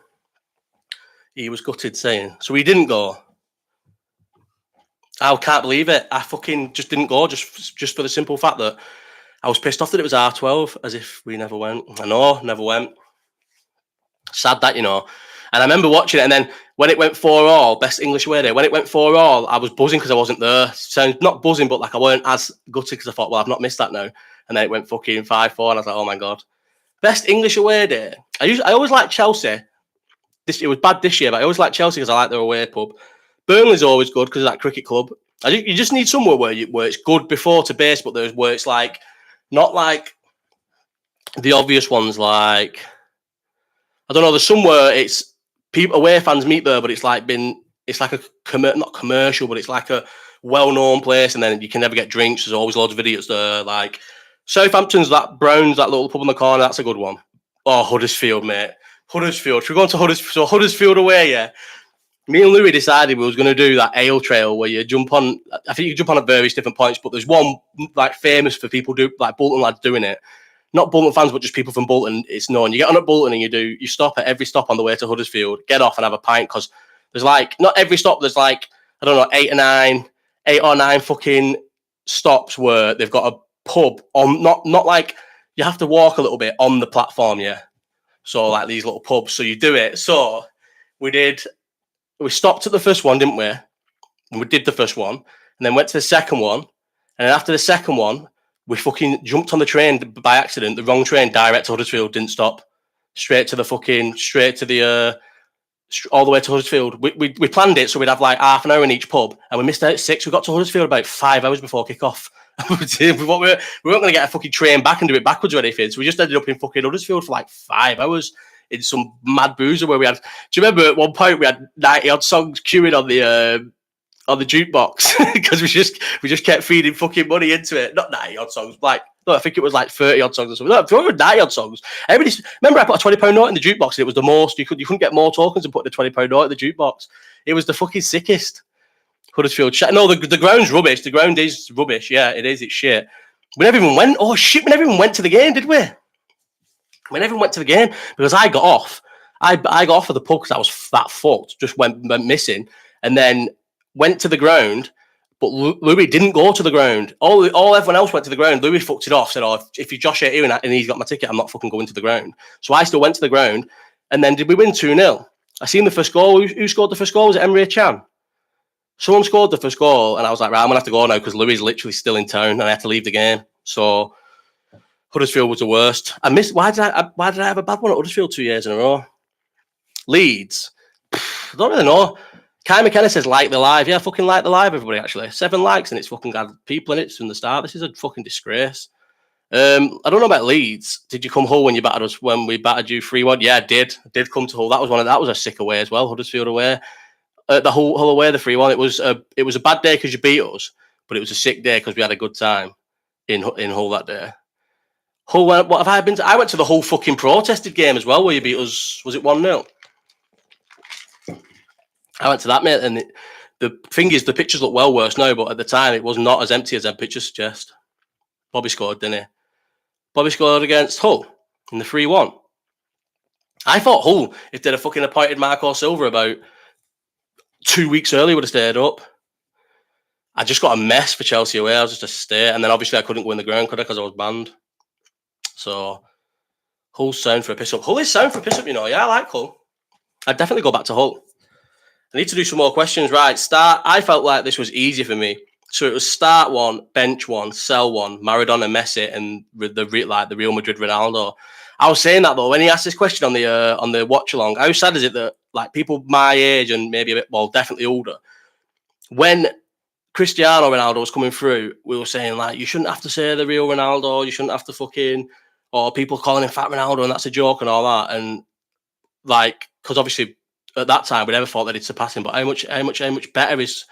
Speaker 1: He was gutted saying. So he didn't go. I can't believe it. I fucking just didn't go just for the simple fact that I was pissed off that it was 12:30, as if we never went. I know, never went. Sad that, you know. And I remember watching it, and then when it went 4-4, best English away day, when it went 4-4, I was buzzing because I wasn't there. So not buzzing, but like I weren't as gutted because I thought, well, I've not missed that now. And then it went fucking 5-4, and I was like, oh my God. Best English away day. I always like Chelsea. It was bad this year, but I always like Chelsea because I like their away pub. Burnley's always good because of that cricket club. You just need somewhere where it's good before to base, but there's where it's like not like the obvious ones. Like I don't know. There's somewhere it's people away fans meet there, but it's like a not commercial, but it's like a well-known place, and then you can never get drinks. There's always loads of idiots there. Like Southampton's that Browns, that little pub in the corner. That's a good one. Oh, Huddersfield, mate. Huddersfield. Should we go on to Huddersfield? So Huddersfield away, yeah. Me and Louis decided we was going to do that ale trail where you jump on. I think you jump on at various different points, but there's one like famous for people like Bolton lads doing it. Not Bolton fans, but just people from Bolton. It's known. You get on at Bolton and you stop at every stop on the way to Huddersfield, get off and have a pint because there's like not every stop. There's like I don't know 8 or 9 fucking stops where they've got a pub on. Not like you have to walk a little bit on the platform, yeah. So like these little pubs. So you do it. So we stopped at the first one, didn't we? And we did the first one, and then went to the second one, and then after the second one. We fucking jumped on the train by accident, the wrong train, direct to Huddersfield, didn't stop. Straight to the all the way to Huddersfield. We planned it so we'd have like half an hour in each pub, and we missed out at 6. We got to Huddersfield about 5 hours before kickoff. we weren't going to get a fucking train back and do it backwards or anything, so we just ended up in fucking Huddersfield for like 5 hours in some mad boozer where we had. Do you remember at one point we had 90 odd songs queuing on the jukebox because we just kept feeding fucking money into it. Not 90 odd songs, like no, I think it was like 30 odd songs or something. No, 90 odd songs. Remember I put a £20 note in the jukebox and it was the most you couldn't get more tokens and put the £20 note in the jukebox. It was the fucking sickest. Huddersfield. No, the ground's rubbish. The ground is rubbish. Yeah, it is. It's shit. We never even went. Oh shit! We never even went to the game, did we? We never even went to the game because I got off. I got off of the pub because I was that fucked. Just went missing and then. Went to the ground, but Louis didn't go to the ground. All everyone else went to the ground. Louis fucked it off. Said, "Oh, if you Josh here and he's got my ticket, I'm not fucking going to the ground." So I still went to the ground. And then did we win 2-0? I seen the first goal. Who scored the first goal? Was it Emre Can? Someone scored the first goal, and I was like, right, I'm gonna have to go now because Louis is literally still in town, and I had to leave the game. So Huddersfield was the worst. I missed. Why did I have a bad one at Huddersfield 2 years in a row? Leeds. I don't really know. Kai McKenna says, like the live. Yeah, fucking like the live, everybody, actually. 7 likes, and it's fucking got people in it from the start. This is a fucking disgrace. I don't know about Leeds. Did you come Hull when we battered you 3-1? Yeah, I did. I did come to Hull. That was a sick away as well, Huddersfield away. The Hull away, the 3-1. It was a bad day because you beat us, but it was a sick day because we had a good time in Hull that day. Hull, what have I been to? I went to the Hull fucking protested game as well, where you beat us, was it 1-0? I went to that, mate, and the thing is, the pictures look well worse now, but at the time, it was not as empty as them pictures suggest. Bobby scored, didn't he? Bobby scored against Hull in the 3-1. I thought Hull, if they'd have fucking appointed Marco Silva about 2 weeks earlier, would have stayed up. I just got a mess for Chelsea away. I was just a stay, and then obviously I couldn't go in the ground, could I? Because I was banned. So Hull's sound for a piss up. Hull is sound for a piss up, you know. Yeah, I like Hull. I'd definitely go back to Hull. I need to do some more questions. Right, start. I felt like this was easy for me. So it was start one, bench one, sell one, Maradona, Messi, and the Real Madrid Ronaldo. I was saying that though when he asked this question on the watch along. How sad is it that like people my age and maybe a bit, well, definitely older, when Cristiano Ronaldo was coming through, we were saying like you shouldn't have to say the real Ronaldo, you shouldn't have to fucking, or people calling him Fat Ronaldo and that's a joke and all that, and like because obviously at that time we never thought that he'd surpass him. But how much better is?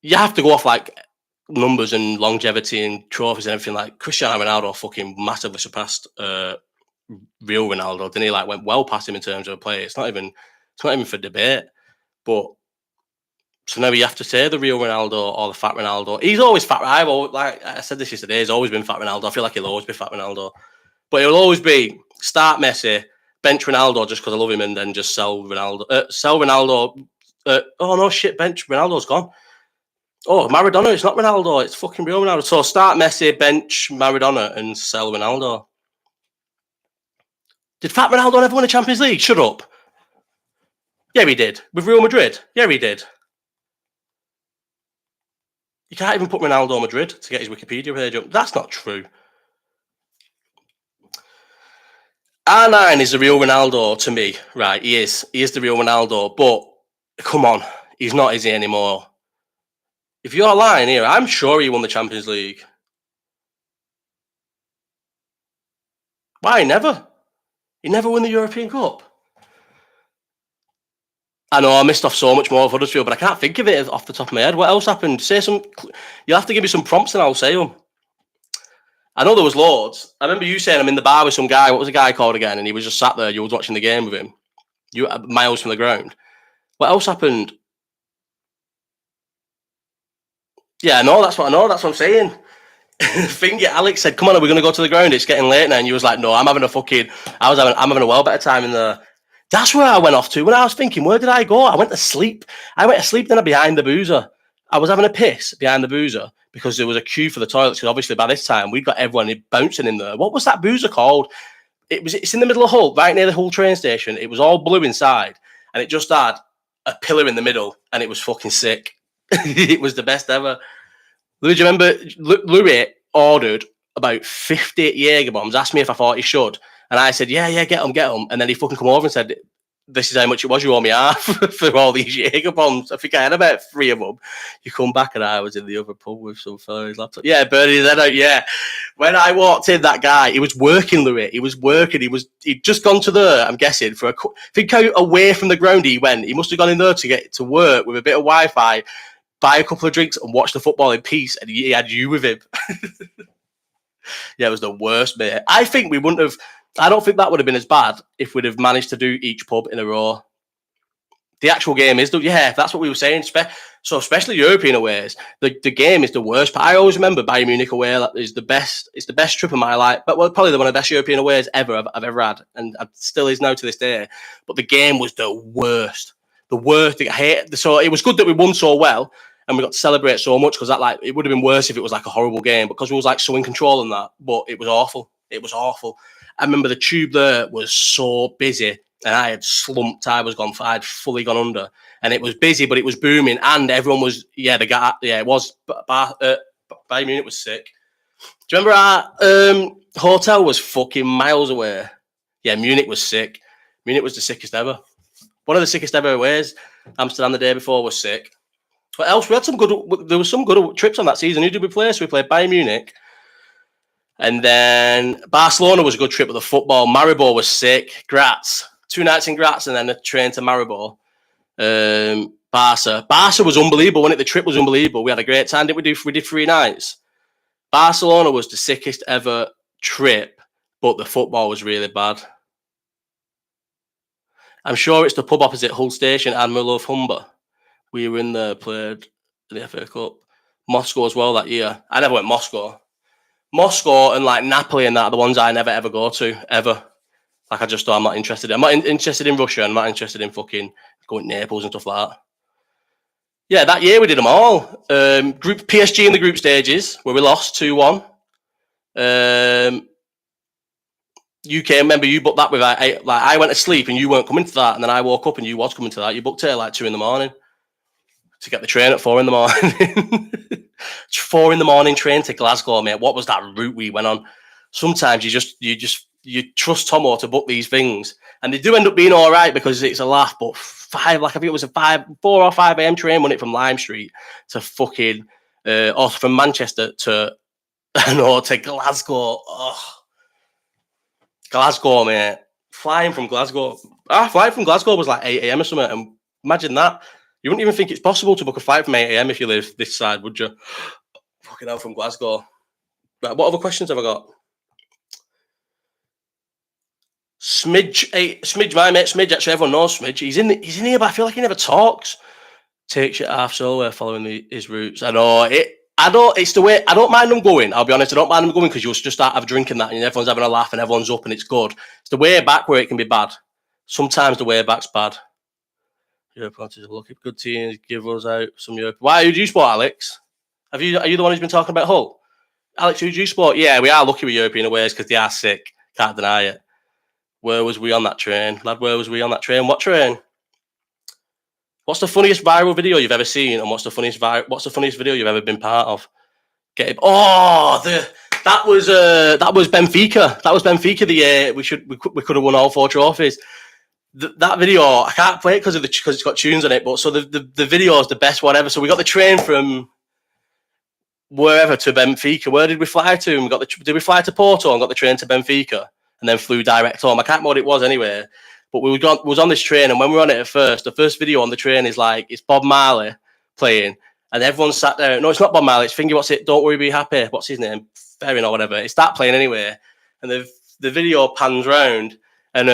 Speaker 1: You have to go off like numbers and longevity and trophies and everything. Like Cristiano Ronaldo fucking massively surpassed real Ronaldo, didn't he? Like went well past him in terms of play. It's not even for debate. But so now you have to say the real Ronaldo or the Fat Ronaldo. He's always fat. Like I said this yesterday. He's always been Fat Ronaldo. I feel like he'll always be Fat Ronaldo. But he'll always be start Messi, bench Ronaldo just because I love him, and then just sell Ronaldo. Sell Ronaldo. Oh no, shit! Bench Ronaldo's gone. Oh, Maradona, it's not Ronaldo, it's fucking real Ronaldo. So start Messi, bench Maradona, and sell Ronaldo. Did Fat Ronaldo ever win a Champions League? Shut up. Yeah, he did. With Real Madrid? Yeah, he did. You can't even put Ronaldo Madrid to get his Wikipedia page up. That's not true. R9 is the real Ronaldo to me. Right, he is. He is the real Ronaldo. But, come on, he's not, is he, anymore? If you're lying here, I'm sure he won the Champions League. Why? Never. He never won the European Cup. I know I missed off so much more of Huddersfield, but I can't think of it off the top of my head. What else happened? Say some. You'll have to give me some prompts and I'll say them. I know there was loads. I remember you saying I'm in the bar with some guy. What was the guy called again? And he was just sat there. You was watching the game with him. You miles from the ground. What else happened? Yeah, no, that's what I know. That's what I'm saying. Finger Alex said, "Come on, are we going to go to the ground? It's getting late now." And you was like, "No, I'm having a well better time in the." That's where I went off to when I was thinking, where did I go? I went to sleep. Then I'm behind the boozer. I was having a piss behind the boozer because there was a queue for the toilets. Because obviously by this time we'd got everyone bouncing in there. What was that boozer called? It's in the middle of Hull, right near the Hull train station. It was all blue inside, and it just had a pillar in the middle, and it was fucking sick. It was the best ever. Louis, do you remember Louis ordered about 50 Jaeger bombs, asked me if I thought he should, and I said, yeah, get them. And then he fucking come over and said, this is how much it was, you owe me half for all these Jaeger bombs. I think I had about 3 of them. You come back and I was in the other pub with some fella's laptop. Yeah, burning his head out, yeah. When I walked in, that guy, he was working, Louis. He was working. He'd just gone to there, I'm guessing, think how away from the ground he went. He must have gone in there to get to work with a bit of Wi-Fi, buy a couple of drinks and watch the football in peace, and he had you with him. Yeah, it was the worst, mate. I don't think that would have been as bad if we'd have managed to do each pub in a row. The actual game is, that's what we were saying. So especially European aways, the game is the worst. But I always remember Bayern Munich away. That is the best. It's the best trip of my life. But probably one of the best European aways I've ever had, and it still is now to this day. But the game was the worst. The worst. I hate. So it was good that we won so well, and we got to celebrate so much because it would have been worse if it was like a horrible game because we was like so in control in that. But it was awful. It was awful. I remember the tube there was so busy and I had slumped. I'd fully gone under, and it was busy, but it was booming, and everyone was, it was. Bayern Munich was sick. Do you remember our hotel was fucking miles away? Yeah, Munich was sick. Munich was the sickest ever. One of the sickest ever aways. Amsterdam the day before was sick. What else? There was some good trips on that season. Who did we play? So we played Bayern Munich. And then Barcelona was a good trip with the football. Maribor was sick. Graz. 2 nights in Graz and then a train to Maribor. Barca was unbelievable, wasn't it? The trip was unbelievable. We had a great time. We did 3 nights. Barcelona was the sickest ever trip, but the football was really bad. I'm sure it's the pub opposite Hull Station, Admiral of Humber. We were in there, played the FA Cup. Moscow as well that year. I never went Moscow and like Napoli and that are the ones I never ever go to ever. Like I'm not interested. I'm not interested in Russia. I'm not interested in fucking going to Naples and stuff like that. Yeah, that year we did them all. Group PSG in the group stages where we lost 2-1. UK, remember you booked that with I went to sleep and you weren't coming to that, and then I woke up and you was coming to that. You booked it at like 2 a.m. to get the train at 4 a.m. 4 a.m. train to Glasgow, mate. What was that route we went on? Sometimes you trust Tomo to book these things, and they do end up being all right because it's a laugh. But I think it was a 4 or 5 a.m. train, went it from Lime Street to fucking or from Manchester to to Glasgow. Oh, Glasgow, mate. Flying from Glasgow was like 8 a.m. or something. And imagine that. You wouldn't even think it's possible to book a flight from 8 a.m. if you live this side, would you? Fucking hell, from Glasgow. Right, what other questions have I got? Smidge, my mate Smidge. Actually, everyone knows Smidge. He's in here, but I feel like he never talks. Takes it half so following his routes. I know it. It's the way. I don't mind them going. I'll be honest. I don't mind them going because you'll just start having a drink and that, and everyone's having a laugh and everyone's up and it's good. It's the way back where it can be bad. Sometimes the way back's bad. Europe is a lucky good team. Give us out some Europe. Why? Who do you support, Alex? Are you the one who's been talking about Hull? Alex, who do you support? Yeah, we are lucky with European aways because they are sick. Can't deny it. Where was we on that train, lad? Where was we on that train? What train? What's the funniest viral video you've ever seen, and what's the funniest video you've ever been part of? Get it? Oh, that was Benfica. That was Benfica. The year we could have won all 4 trophies. That video I can't play it because it's got tunes on it. But so the video is the best one ever. So we got the train from wherever to Benfica. Where did we fly to? And did we fly to Porto and got the train to Benfica and then flew direct home? I can't remember what it was anyway. But we was on this train, and when we were on it at first, the first video on the train is like it's Bob Marley playing, and everyone sat there. No, it's not Bob Marley. It's Finger. What's it? Don't worry, be happy. What's his name? Fair enough, or whatever. It's that playing anyway, and the video pans round, and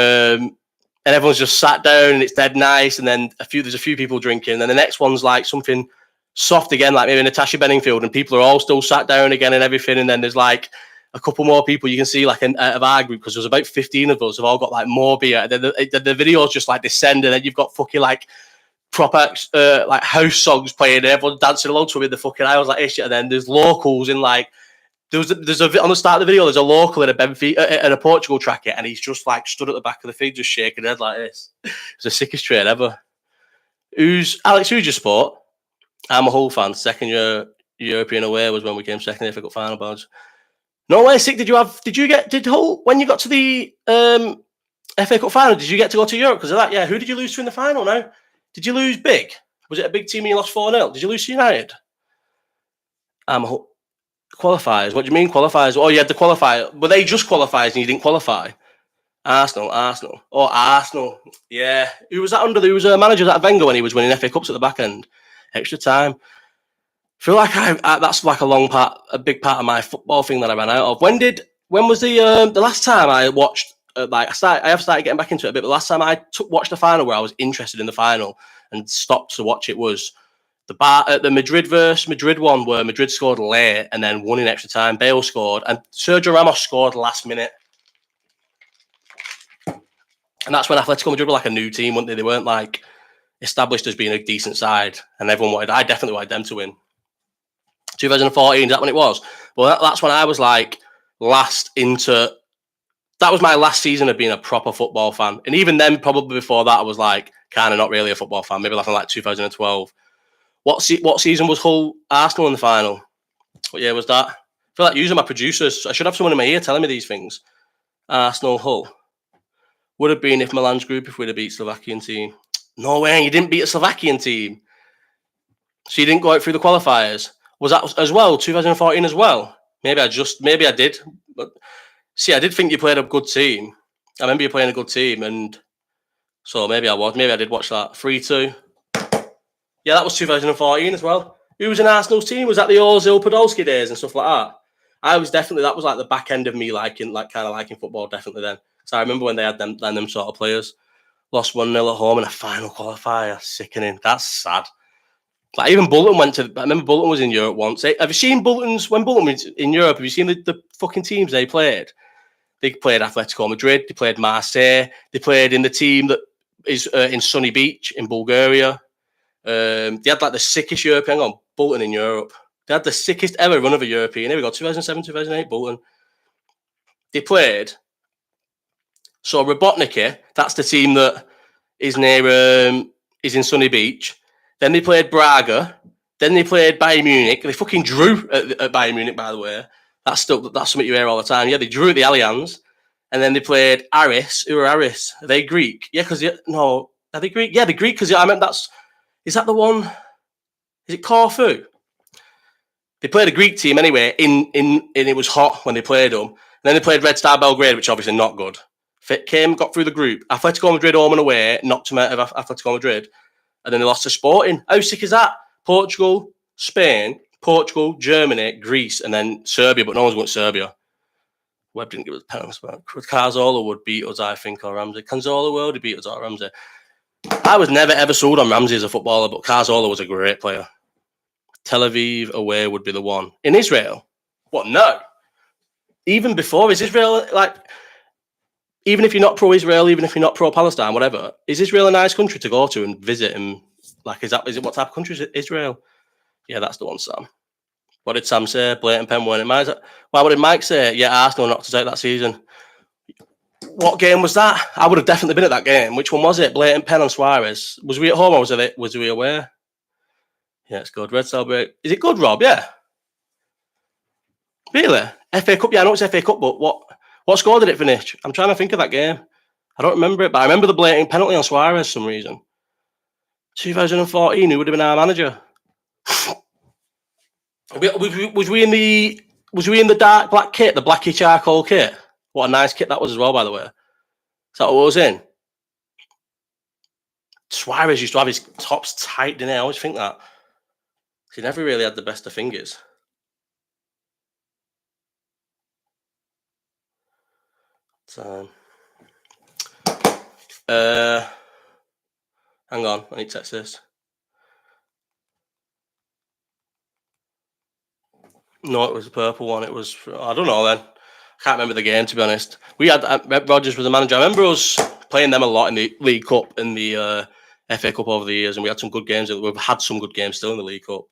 Speaker 1: everyone's just sat down, and it's dead nice. And then there's a few people drinking, and then the next one's like something soft again, like maybe Natasha Bedingfield, and people are all still sat down again and everything. And then there's like a couple more people you can see like out of our group, because there's about 15 of us have all got like more beer. And then the videos just like descend, and then you've got fucking like proper like house songs playing, and everyone dancing along to it in the fucking aisles like this shit. And then there's locals in like there's on the start of the video there's a local in a Benfica in a Portugal tracker, and he's just like stood at the back of the thing just shaking his head like this. It's the sickest train ever. Who's your sport? I'm a Hull fan. Second year European away was when we came second in the FA Cup final badge. No way, sick. Did Hull, when you got to the FA Cup final, did you get to go to Europe because of that? Yeah. Who did you lose to in the final now? Did you lose big? Was it a big team and you lost 4-0? Did you lose to United? Qualifiers. What do you mean qualifiers? Oh, you had to qualify. Were they just qualifiers and you didn't qualify? Arsenal. Oh, Arsenal. Yeah. Who was that under? Who was a manager at Wenger when he was winning FA Cups at the back end? Extra time. I feel like that's like a big part of my football thing that I ran out of. When was the last time I watched? I have started getting back into it a bit. But the last time I watched the final where I was interested in the final and stopped to watch it was the Madrid versus Madrid one, where Madrid scored late and then won in extra time. Bale scored and Sergio Ramos scored last minute. And that's when Atletico Madrid were like a new team, weren't they? They weren't like established as being a decent side, and I definitely wanted them to win. 2014, is that when it was? Well, that's when I was like that was my last season of being a proper football fan. And even then, probably before that, I was like kind of not really a football fan. Maybe like 2012. What season was Hull Arsenal in the final? What year was that? I feel like using my producers. I should have someone in my ear telling me these things. Arsenal Hull. Would have been if Milan's group if we'd have beat Slovakian team. No way, you didn't beat a Slovakian team. So you didn't go out through the qualifiers. Was that as well, 2014 as well? Maybe I did. But see, I did think you played a good team. I remember you playing a good team, and so maybe I did watch that. 3-2. Yeah, that was 2014 as well. Who was in Arsenal's team? Was that the Ozil Podolski days and stuff like that? That was like the back end of me liking football, definitely then. So I remember when they had them sort of players. Lost 1-0 at home in a final qualifier. Sickening. That's sad. Like even Bolton I remember Bolton was in Europe once. Have you seen when Bolton was in Europe, have you seen the fucking teams they played? They played Atletico Madrid, they played Marseille, they played in the team that is in Sunny Beach in Bulgaria. They had like the sickest European on Bolton in Europe. They had the sickest ever run of a European. Here we go, 2007, 2008, Bolton. They played. So Robotniki, that's the team that is near is in Sunny Beach. Then they played Braga. Then they played Bayern Munich. They fucking drew at Bayern Munich, by the way. That's something you hear all the time. Yeah, they drew at the Allianz. And then they played Aris. Who are Aris? Are they Greek? Yeah, because no, are they Greek? Yeah, they're Greek because I meant is that the one? Is it Corfu? They played a Greek team anyway. In it was hot when they played them. And then they played Red Star Belgrade, which obviously not good. Got through the group. Atletico Madrid home and away, knocked them out of Atletico Madrid, and then they lost to Sporting. How sick is that? Portugal, Spain, Portugal, Germany, Greece, and then Serbia, but no one's going to Serbia. Webb didn't give us penalties, but Cazorla would beat us, I think, or Ramsey. Cazorla would beat us or Ramsey. I was never ever sold on Ramsey as a footballer, but Cazorla was a great player. Tel Aviv away would be the one. In Israel? What? No. Even before, is Israel like... Even if you're not pro-Israel, even if you're not pro-Palestine, whatever, is Israel a nice country to go to and visit? And like, is it what type of country is it? Israel? Yeah, that's the one, Sam. What did Sam say? Blatant pen winning. Why did Mike say? Yeah, Arsenal knocked us out that season. What game was that? I would have definitely been at that game. Which one was it? Blatant pen on Suarez. Was we at home or was we away? Yeah, it's good. Red Star break. Is it good, Rob? Yeah. Really? FA Cup? Yeah, I know it's FA Cup, but what score did it finish? I'm trying to think of that game. I don't remember it, but I remember the blatant penalty on Suarez for some reason. 2014, who would have been our manager? Was we in the dark black kit, the blacky charcoal kit? What a nice kit that was as well, by the way. Is that what I was in? Suarez used to have his tops tight, didn't he? I always think that. He never really had the best of fingers. So, hang on, I need to text this. No, it was the purple one. It was, I don't know then. I can't remember the game, to be honest. We had Rodgers was the manager. I remember us playing them a lot in the League Cup and the FA Cup over the years, and we had some good games. We've had some good games still in the League Cup.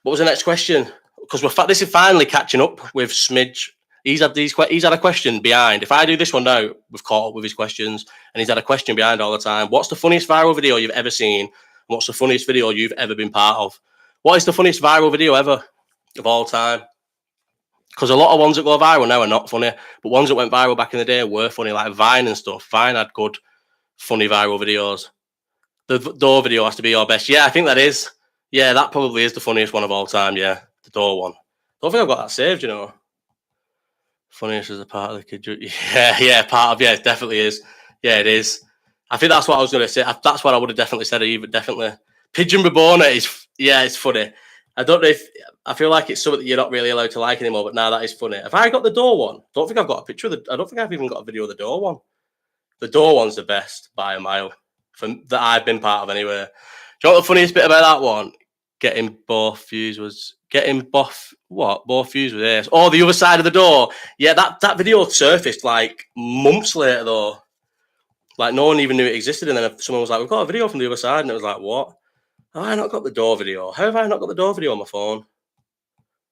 Speaker 1: What was the next question? Because this is finally catching up with Smidge. He's had a question behind. If I do this one now, we've caught up with his questions, and he's had a question behind all the time. What's the funniest viral video you've ever seen? What's the funniest video you've ever been part of? What is the funniest viral video ever of all time? Because a lot of ones that go viral now are not funny, but ones that went viral back in the day were funny, like Vine and stuff. Vine had good, funny viral videos. The door video has to be your best. Yeah, I think that is. Yeah, that probably is the funniest one of all time. Yeah, the door one. I don't think I've got that saved, you know. Funniest as a part of the kid. Yeah, part of, yeah, it definitely is. Yeah, it is. I think that's what I was going to say. That's what I would have definitely said. Definitely. Pigeon Rabona is, yeah, it's funny. I don't know if, I feel like it's something that you're not really allowed to like anymore, but now that is funny. Have I got the door one? Don't think I've got a picture of I don't think I've even got a video of the door one. The door one's the best by a mile that I've been part of anyway. Do you know what the funniest bit about that one? Getting both views was both views with this. Oh, the other side of the door. Yeah, that video surfaced like months later though. Like no one even knew it existed, and then someone was like, "We've got a video from the other side," and it was like, "What? Have I not got the door video? How have I not got the door video on my phone?"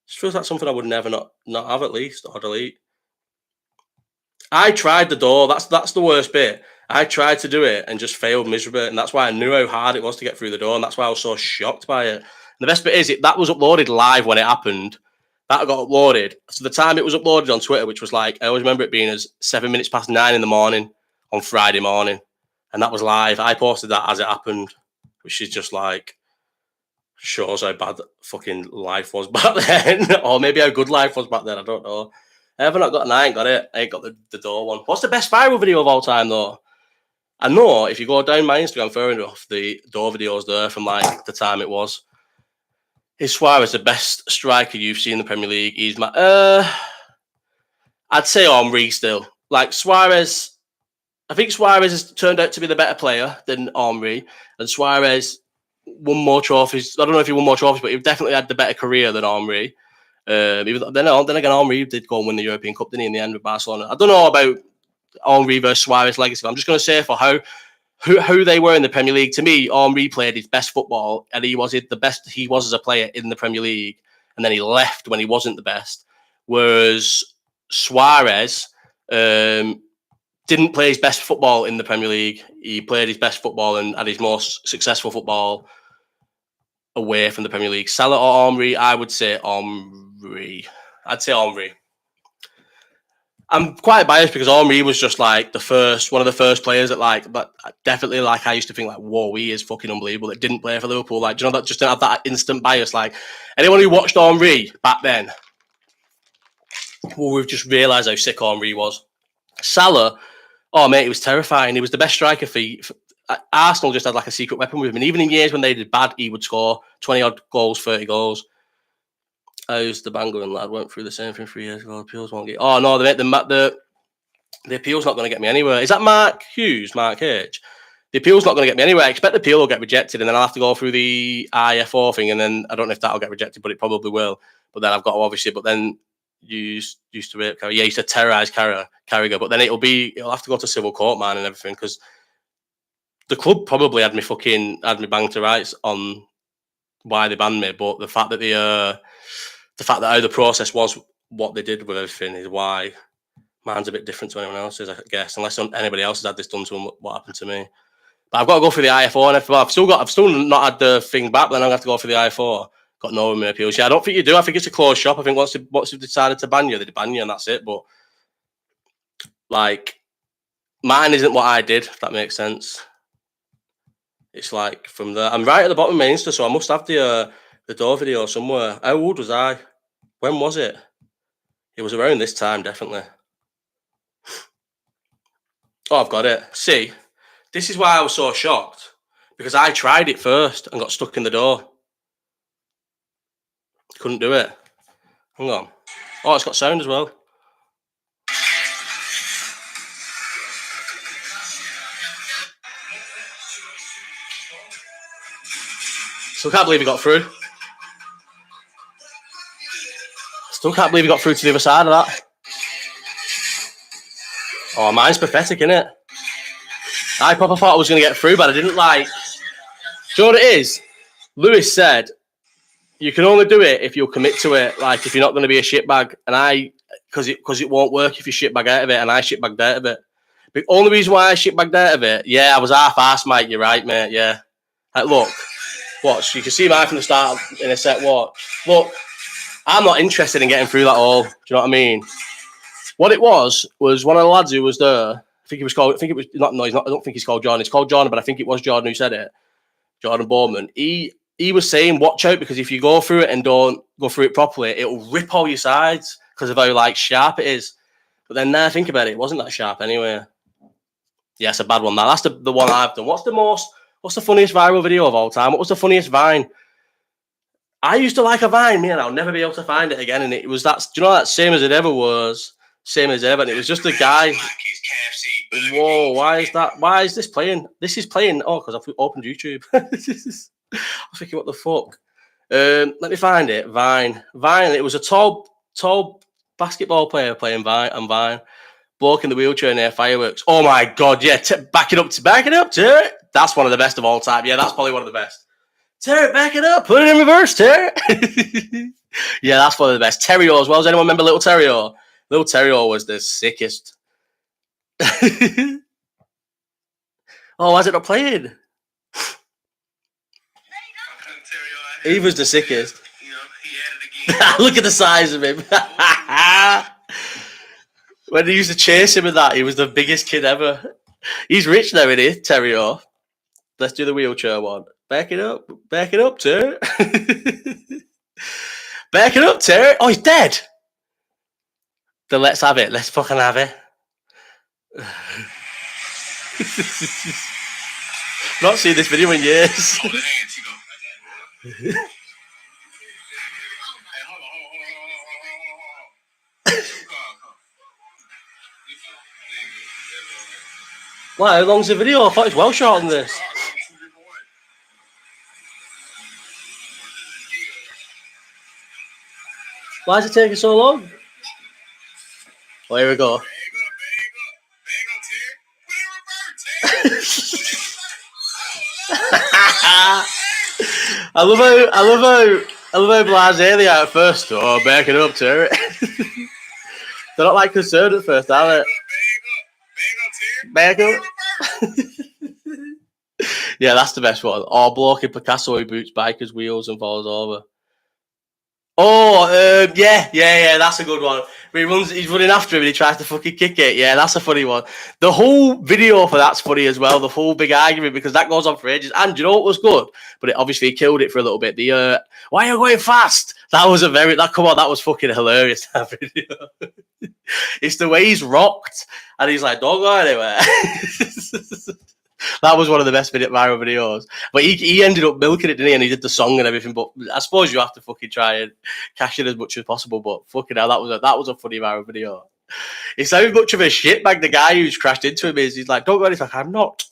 Speaker 1: It feels like something I would never not have at least or delete. I tried the door. That's the worst bit. I tried to do it and just failed miserably, and that's why I knew how hard it was to get through the door, and that's why I was so shocked by it. And the best bit is that was uploaded live when it happened. That got uploaded. So the time it was uploaded on Twitter, which was like, I always remember it being as 7 minutes past 9 in the morning on Friday morning, and that was live. I posted that as it happened, which is just like shows how bad fucking life was back then, or maybe how good life was back then. I don't know. I ain't got it. I ain't got the door one. What's the best viral video of all time though? I know if you go down my Instagram far enough, the door videos there from like the time it was. Is Suarez the best striker you've seen in the Premier League? He's my I'd say Henry still. Like Suarez, I think Suarez has turned out to be the better player than Henry, and Suarez won more trophies. I don't know if he won more trophies, but he definitely had the better career than Henry. Then again, Henry did go and win the European Cup, didn't he, in the end with Barcelona? I don't know about Henry versus Suarez legacy. I'm just going to say for how who they were in the Premier League. To me, Henry played his best football, and he was the best he was as a player in the Premier League. And then he left when he wasn't the best. Whereas Suarez didn't play his best football in the Premier League. He played his best football and had his most successful football away from the Premier League. Salah or Henry? I would say Henry. I'd say Henry. I'm quite biased because Henry was just like one of the first players that but definitely I used to think whoa, he is fucking unbelievable. That didn't play for Liverpool. Do you know that just didn't have that instant bias? Anyone who watched Henry back then, we've just realised how sick Henry was. Salah, oh mate, he was terrifying. He was the best striker for Arsenal. Just had a secret weapon with him. And even in years when they did bad, he would score 20 odd goals, 30 goals. How's the Bangor lad went through the same thing 3 years ago? Appeals won't get. Oh no, the appeal's not going to get me anywhere. Is that Mark Hughes? Mark H? The appeal's not going to get me anywhere. I expect the appeal will get rejected, and then I'll have to go through the IFO thing, and then I don't know if that'll get rejected, but it probably will. But then I've got to obviously. But then you used to rape Carragher. Yeah, used to terrorise Carragher. But then it'll have to go to civil court, man, and everything, because the club probably had me banged to rights on why they banned me. But the fact that how the process was, what they did with everything, is why mine's a bit different to anyone else's, I guess, unless anybody else has had this done to them, what happened to me. But I've got to go through the IFO, and I've still not had the thing back, but then I'm going to have to go through the IFO. Got no appeals. Yeah, I don't think you do. I think it's a closed shop. I think once they've decided to ban you, they ban you, and that's it. But mine isn't what I did, if that makes sense. It's from there. I'm right at the bottom of my Insta, so I must have the door video somewhere. How old was I? When was it? It was around this time, definitely. Oh, I've got it. See, this is why I was so shocked, because I tried it first and got stuck in the door. Couldn't do it. Hang on. Oh, it's got sound as well. Still can't believe he got through. Still can't believe he got through to the other side of that. Oh, mine's pathetic, innit? I proper thought I was going to get through, but I didn't. Do you know what it is? Lewis said, you can only do it if you'll commit to it, if you're not going to be a shitbag. And because it won't work if you shitbag out of it, and I shitbagged out of it. The only reason why I shitbagged out of it, yeah, I was half-assed, mate. You're right, mate, yeah. Look, watch. You can see mine from the start in a set, watch. Look, I'm not interested in getting through that all. Do you know what I mean? What it was one of the lads who was there. I think it was not. No, he's not. I don't think he's called John. It's called John, but I think it was Jordan who said it. Jordan Bowman. He was saying, watch out, because if you go through it and don't go through it properly, it'll rip all your sides because of how sharp it is. But then now I think about it, it wasn't that sharp anyway. Yeah, it's a bad one. That's the one I've done. What's the funniest viral video of all time? What was the funniest Vine? I used to like a Vine, man. I'll never be able to find it again. And it was that, do you know that same as it ever was? Same as ever. And it was just a guy. Whoa, why is that? Why is this playing? This is playing. Oh, because I've opened YouTube. I was thinking, what the fuck? Let me find it. Vine. It was a tall basketball player playing Vine. Bloke in the wheelchair near fireworks. Oh my God, yeah. Back it up, Terry. That's one of the best of all time. Yeah, that's probably one of the best. Terry, back it up. Put it in reverse, Terry. Yeah, that's one of the best. Terio as well. Does anyone remember Little Terio? Little Terio was the sickest. Oh, why is it not playing? He was the sickest. Look at the size of him. When they used to chase him with that, he was the biggest kid ever. He's rich now, isn't he, Terio? Let's do the wheelchair one. Back it up, Terry. Back it up, Terry. Oh, he's dead. Then let's have it. Let's fucking have it. Not seen this video in years. Wow, how long's the video? I thought it was well short on this. Why is it taking so long? Well, here we go. I love how blasé they are at first. Oh, backing up to it. They're not like concerned at first, are they? Back up. Yeah, that's the best one. Or bloke in Picasso who boots bikers' wheels and falls over. Oh, yeah, that's a good one. He's running after him and he tries to fucking kick it. Yeah, that's a funny one. The whole video for that's funny as well. The whole big argument because that goes on for ages. And you know what was good? But it obviously killed it for a little bit. The why are you going fast? That was that was fucking hilarious. That video. It's the way he's rocked and he's like, don't go anywhere. That was one of the best viral videos. But he ended up milking it, didn't he? And he did the song and everything. But I suppose you have to fucking try and cash it as much as possible. But fucking hell, that was a funny viral video. It's how much of a shitbag the guy who's crashed into him is. He's like, don't go anything. I'm not.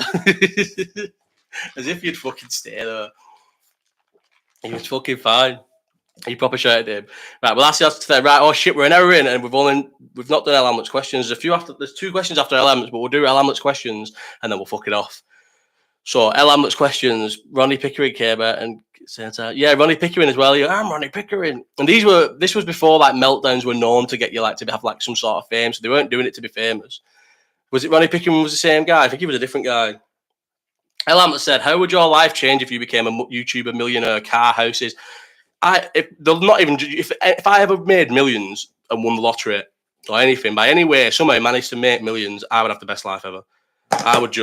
Speaker 1: As if you'd fucking stay there. He was fucking fine. He proper shouted him. Right, well, that's the answer to that. Right, oh shit, we're an hour in and we've not done Hamlett's questions. There's 2 questions after Hamlett's, but we'll do Hamlett's questions and then we'll fuck it off. So Hamlett's questions, Ronnie Pickering came out and said, yeah, Ronnie Pickering as well. I'm Ronnie Pickering. And this was before like meltdowns were known to get you like to have like some sort of fame. So they weren't doing it to be famous. Was it Ronnie Pickering was the same guy? I think he was a different guy. Hamlett said, how would your life change if you became a YouTuber, millionaire, car, houses? If I ever made millions and won the lottery or anything, by any way, somehow managed to make millions, I would have the best life ever. I wouldn't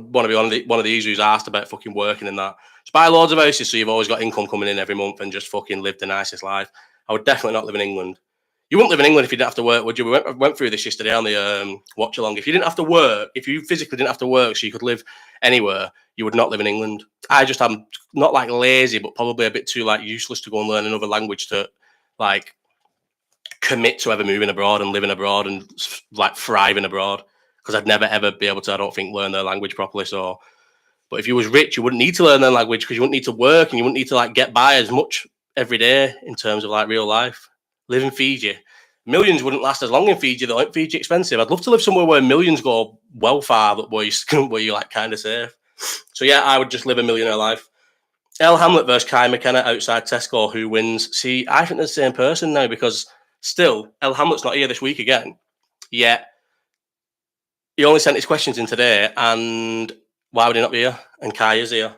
Speaker 1: want to be one of these who's asked about fucking working and that. Just buy loads of houses so you've always got income coming in every month and just fucking live the nicest life. I would definitely not live in England. You wouldn't live in England if you didn't have to work, would you? We went through this yesterday on the watch along. If you didn't have to work, if you physically didn't have to work so you could live anywhere, you would not live in England. I'm not like lazy, but probably a bit too like useless to go and learn another language to like commit to ever moving abroad and living abroad and like thriving abroad. Because I'd never ever be able to, I don't think, learn their language properly. So, but if you was rich, you wouldn't need to learn their language because you wouldn't need to work and you wouldn't need to like get by as much every day in terms of like real life. Live in Fiji. Millions wouldn't last as long in Fiji. They're like Fiji expensive. I'd love to live somewhere where millions go well far, but where you like kind of safe. So yeah, I would just live a millionaire life. Hamlett versus Kai McKenna outside Tesco. Who wins? See, I think they're the same person now because still, Hamlett's not here this week again. Yet he only sent his questions in today, and why would he not be here? And Kai is here.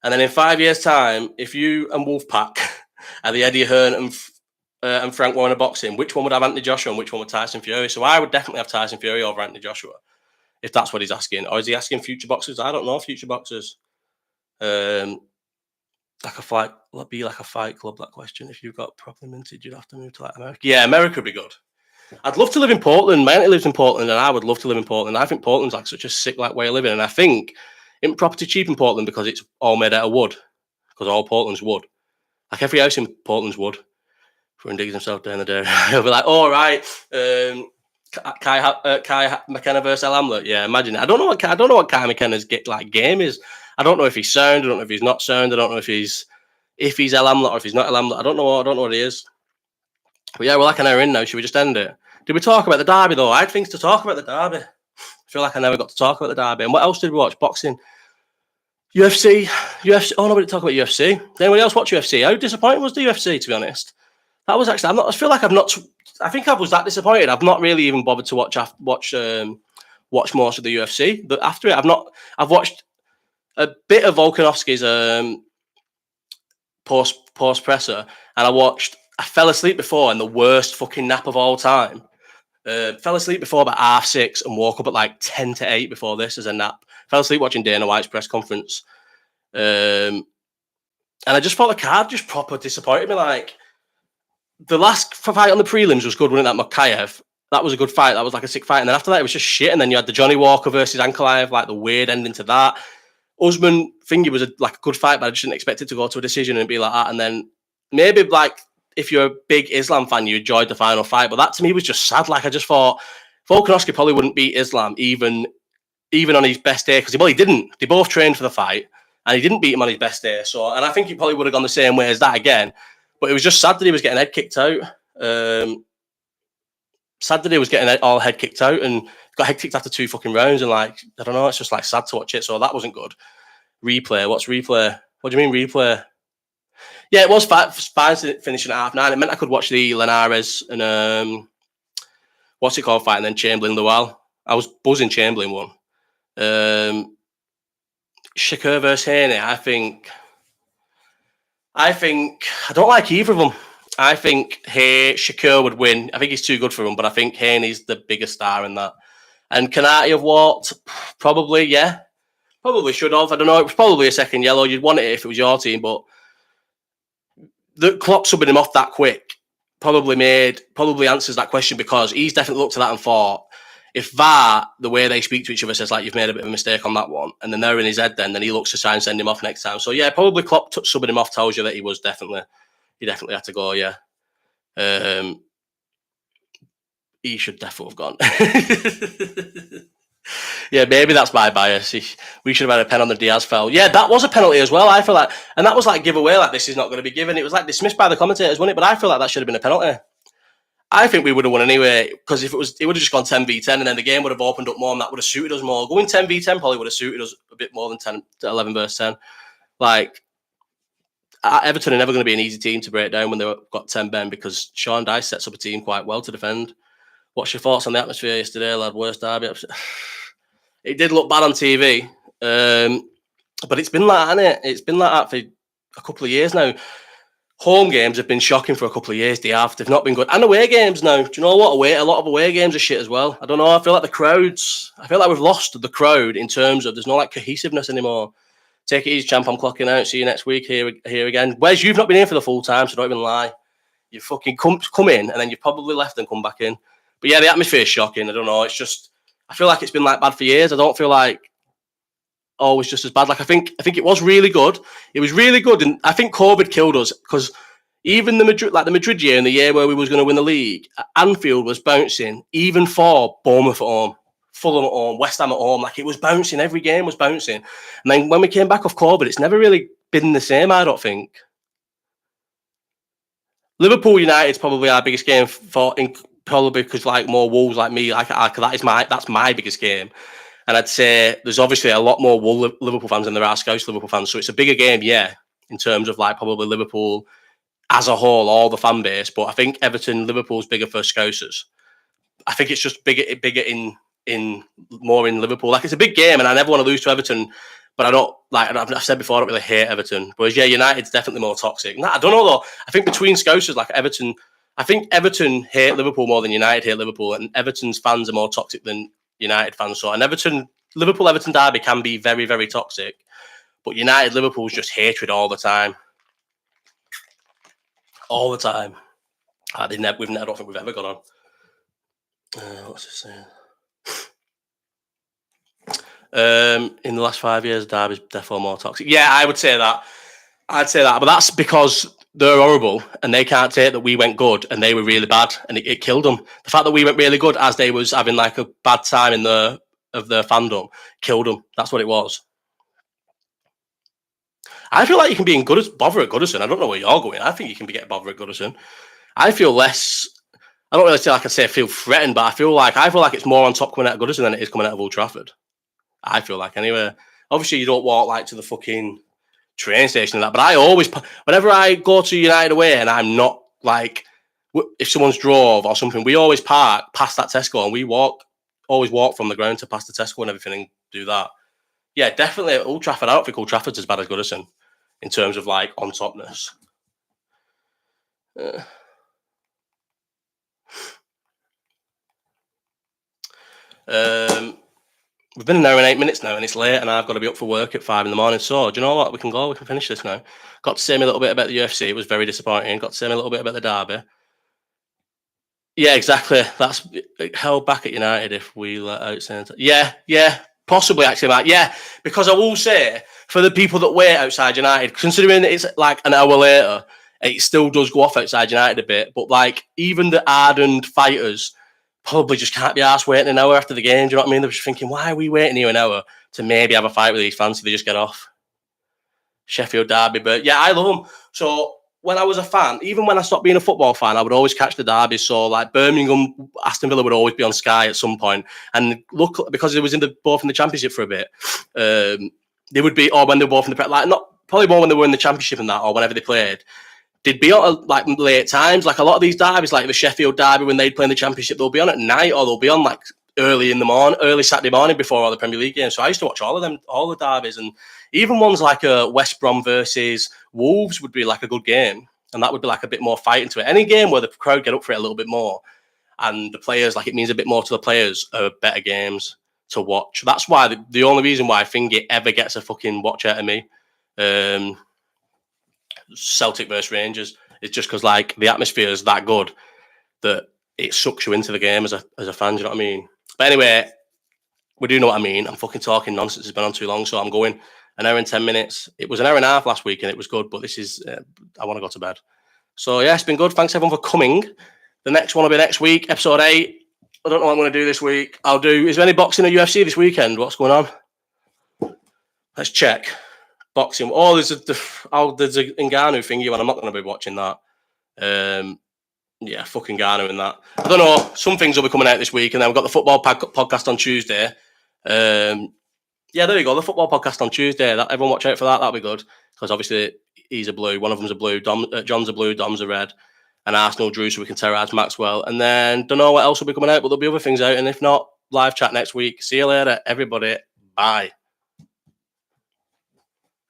Speaker 1: And then in 5 years' time, if you and Wolfpack are the Eddie Hearn and Frank Warren boxing, which one would have Anthony Joshua and which one would Tyson Fury? So I would definitely have Tyson Fury over Anthony Joshua, if that's what he's asking. Or is he asking future boxers? I don't know, future boxers. Like a fight, be like a fight club, that question. If you've got properly minted, you'd have to move to like America. Yeah, America would be good. I'd love to live in Portland. My auntie lives in Portland, and I would love to live in Portland. I think Portland's like such a sick like way of living, and I think property cheap in Portland because it's all made out of wood. Because all Portland's wood. Like every house in Portland's wood. Everyone digs himself down the day. He'll be like, "All right, Kai McKenna versus Hamlett." Yeah, imagine. I don't know what Kai McKenna's game is. I don't know if he's sound. I don't know if he's not sound. I don't know if he's Hamlett or if he's not Hamlett. I don't know what he is. But yeah, we're like an hour in now. Should we just end it? Did we talk about the derby though? I had things to talk about the derby. I feel like I never got to talk about the derby. And what else did we watch? Boxing, UFC. Oh, nobody talk about UFC. Did anyone else watch UFC? How disappointing was the UFC? To be honest, that was actually. I feel like I've not. I think I was that disappointed. I've not really even bothered to watch most of the UFC. But after it, I've watched a bit of Volkanovski's post presser, and I fell asleep before in the worst fucking nap of all time. Fell asleep before about 6:30 and woke up at like 10 to 8 before this as a nap. Fell asleep watching Dana White's press conference. And I just thought the card just proper disappointed me. Like, the last fight on the prelims was good, wasn't it? That Makayev. That was a good fight. That was like a sick fight. And then after that, it was just shit. And then you had the Johnny Walker versus Ankalaev, like the weird ending to that. Usman Finger was a good fight, but I just didn't expect it to go to a decision and be like that. And then maybe like, if you're a big Islam fan, you enjoyed the final fight. But that to me was just sad. Like, I just thought Volkanovski probably wouldn't beat Islam even on his best day. Because, he didn't. They both trained for the fight. And he didn't beat him on his best day. So, and I think he probably would have gone the same way as that again. But it was just sad that he was getting head kicked out. Sad that he was getting all head kicked out and got head kicked after 2 fucking rounds. And like, I don't know, it's just like sad to watch it. So that wasn't good. Replay. What's replay? What do you mean replay? Yeah, it was fine finishing at 9:30. It meant I could watch the Linares and what's it called fight, and then Chamberlain Lowell. I was buzzing Chamberlain won. Shakur versus Haney. I think I don't like either of them. I think Shakur would win. I think he's too good for him, but I think Haney's the bigger star in that. And Kanati have walked? Probably, yeah. Probably should have. I don't know. It was probably a second yellow. You'd want it if it was your team, but the Klopp subbing him off that quick probably answers that question, because he's definitely looked at that and thought, if VAR, the way they speak to each other, says like you've made a bit of a mistake on that one, and then they're in his head, then he looks to try and send him off next time. So yeah, probably Klopp subbing him off tells you that he definitely had to go. Yeah, he should definitely have gone. Yeah, maybe that's my bias. We should have had a pen on the Diaz foul. Yeah, that was a penalty as well. I feel like, and that was like giveaway, like this is not going to be given. It was like dismissed by the commentators, wasn't it? But I feel like that should have been a penalty. I think we would have won anyway, because if it would have just gone 10v10, and then the game would have opened up more, and that would have suited us more. Going 10v10 probably would have suited us a bit more than 11 versus 10. Like, Everton are never going to be an easy team to break down when they've got 10 men, because Sean Dyche sets up a team quite well to defend. What's your thoughts on the atmosphere yesterday, lad? Worst derby? It did look bad on TV, but it's been like that, hasn't it? It's been like that for a couple of years now. Home games have been shocking for a couple of years. They've not been good. And away games now. Do you know what? A lot of away games are shit as well. I don't know. I feel like we've lost the crowd in terms of there's no like cohesiveness anymore. Take it easy, champ. I'm clocking out. See you next week here again. Wes, you've not been in for the full time, so don't even lie. You fucking come in, and then you've probably left and come back in. But yeah, the atmosphere is shocking. I don't know. It's just, I feel like it's been like bad for years. I don't feel like always just as bad. Like I think it was really good. It was really good, and I think COVID killed us, because even the Madrid year, in the year where we was going to win the league, Anfield was bouncing, even for Bournemouth at home, Fulham at home, West Ham at home. Like it was bouncing. Every game was bouncing. And then when we came back off COVID, it's never really been the same. I don't think. Liverpool United's probably our biggest game probably because like more Wolves like me, that's my biggest game. And I'd say there's obviously a lot more Liverpool fans than there are Scouse Liverpool fans. So it's a bigger game, yeah, in terms of like probably Liverpool as a whole, all the fan base. But I think Liverpool's bigger for Scousers. I think it's just bigger in more in Liverpool. Like it's a big game, and I never want to lose to Everton. But I don't, like I've said before, I don't really hate Everton. Whereas, yeah, United's definitely more toxic. I don't know, though. I think between Scousers, like Everton, I think Everton hate Liverpool more than United hate Liverpool. And Everton's fans are more toxic than United fans. So, an Liverpool-Everton derby can be very, very toxic. But United-Liverpool's just hatred all the time. All the time. I don't think we've ever gone on. What's this saying? In the last 5 years, derby's definitely more toxic. Yeah, I would say that. I'd say that, but that's because they're horrible and they can't take that we went good and they were really bad, and it killed them. The fact that we went really good as they was having like a bad time of their fandom killed them. That's what it was. I feel like you can be in bother at Goodison. I don't know where you're going. I think you can be getting bother at Goodison. I feel less. I don't really say like I say I feel threatened, but I feel like it's more on top coming out of Goodison than it is coming out of Old Trafford. I feel like anyway. Obviously, you don't walk like to the fucking train station and that, but I always, whenever I go to United away and I'm not like, if someone's drove or something, we always park past that Tesco and we always walk from the ground to past the Tesco and everything and do that. Yeah, definitely at Old Trafford. I don't think Old Trafford's as bad as Goodison in terms of like on topness. We've been an hour and 8 minutes now, and it's late, and I've got to be up for work at 5 a.m. So, do you know what? We can go. We can finish this now. Got to say me a little bit about the UFC. It was very disappointing. Got to say me a little bit about the derby. Yeah, exactly. That's held back at United if we let out. Yeah, possibly actually, Matt. Yeah, because I will say for the people that wait outside United, considering it's like an hour later, it still does go off outside United a bit. But like even the hardened fighters probably just can't be arsed waiting an hour after the game. Do you know what I mean? They're just thinking, why are we waiting here an hour to maybe have a fight with these fans so they just get off? Sheffield derby. But yeah, I love them. So when I was a fan, even when I stopped being a football fan, I would always catch the derby. So like Birmingham, Aston Villa would always be on Sky at some point. And look, because it was both in the Championship for a bit, they would be, or when they were both in the like not probably more when they were in the Championship and that, or whenever they played. They'd be on like late times, like a lot of these derbies, like the Sheffield derby when they'd play in the Championship, they'll be on at night, or they'll be on like early in the morning, early Saturday morning before all the Premier League games. So I used to watch all of them, all the derbies, and even ones like West Brom versus Wolves would be like a good game, and that would be like a bit more fight into it. Any game where the crowd get up for it a little bit more, and the players, like it means a bit more to the players, are better games to watch. That's why the only reason why I think it ever gets a fucking watch out of me. Celtic versus Rangers. It's just because like the atmosphere is that good that it sucks you into the game as a fan. Do you know what I mean? But anyway, we do know what I mean. I'm fucking talking nonsense. It's been on too long, so I'm going an hour and 10 minutes. It was an hour and a half last week, and it was good. But this is I want to go to bed. So yeah, it's been good. Thanks everyone for coming. The next one will be next week, episode 8. I don't know what I'm going to do this week. Is there any boxing or UFC this weekend? What's going on? Let's check. Boxing. Oh, there's a Ngannou thingy, and I'm not going to be watching that. Yeah, fucking Ngannou and that. I don't know. Some things will be coming out this week, and then we've got the football podcast on Tuesday. Yeah, there you go. The football podcast on Tuesday. Everyone watch out for that. That'll be good because obviously he's a blue. One of them's a blue. John's a blue. Dom's a red. And Arsenal drew, so we can terrorise Maxwell. And then don't know what else will be coming out, but there'll be other things out. And if not, live chat next week. See you later, everybody. Bye.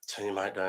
Speaker 1: Turn your mic down.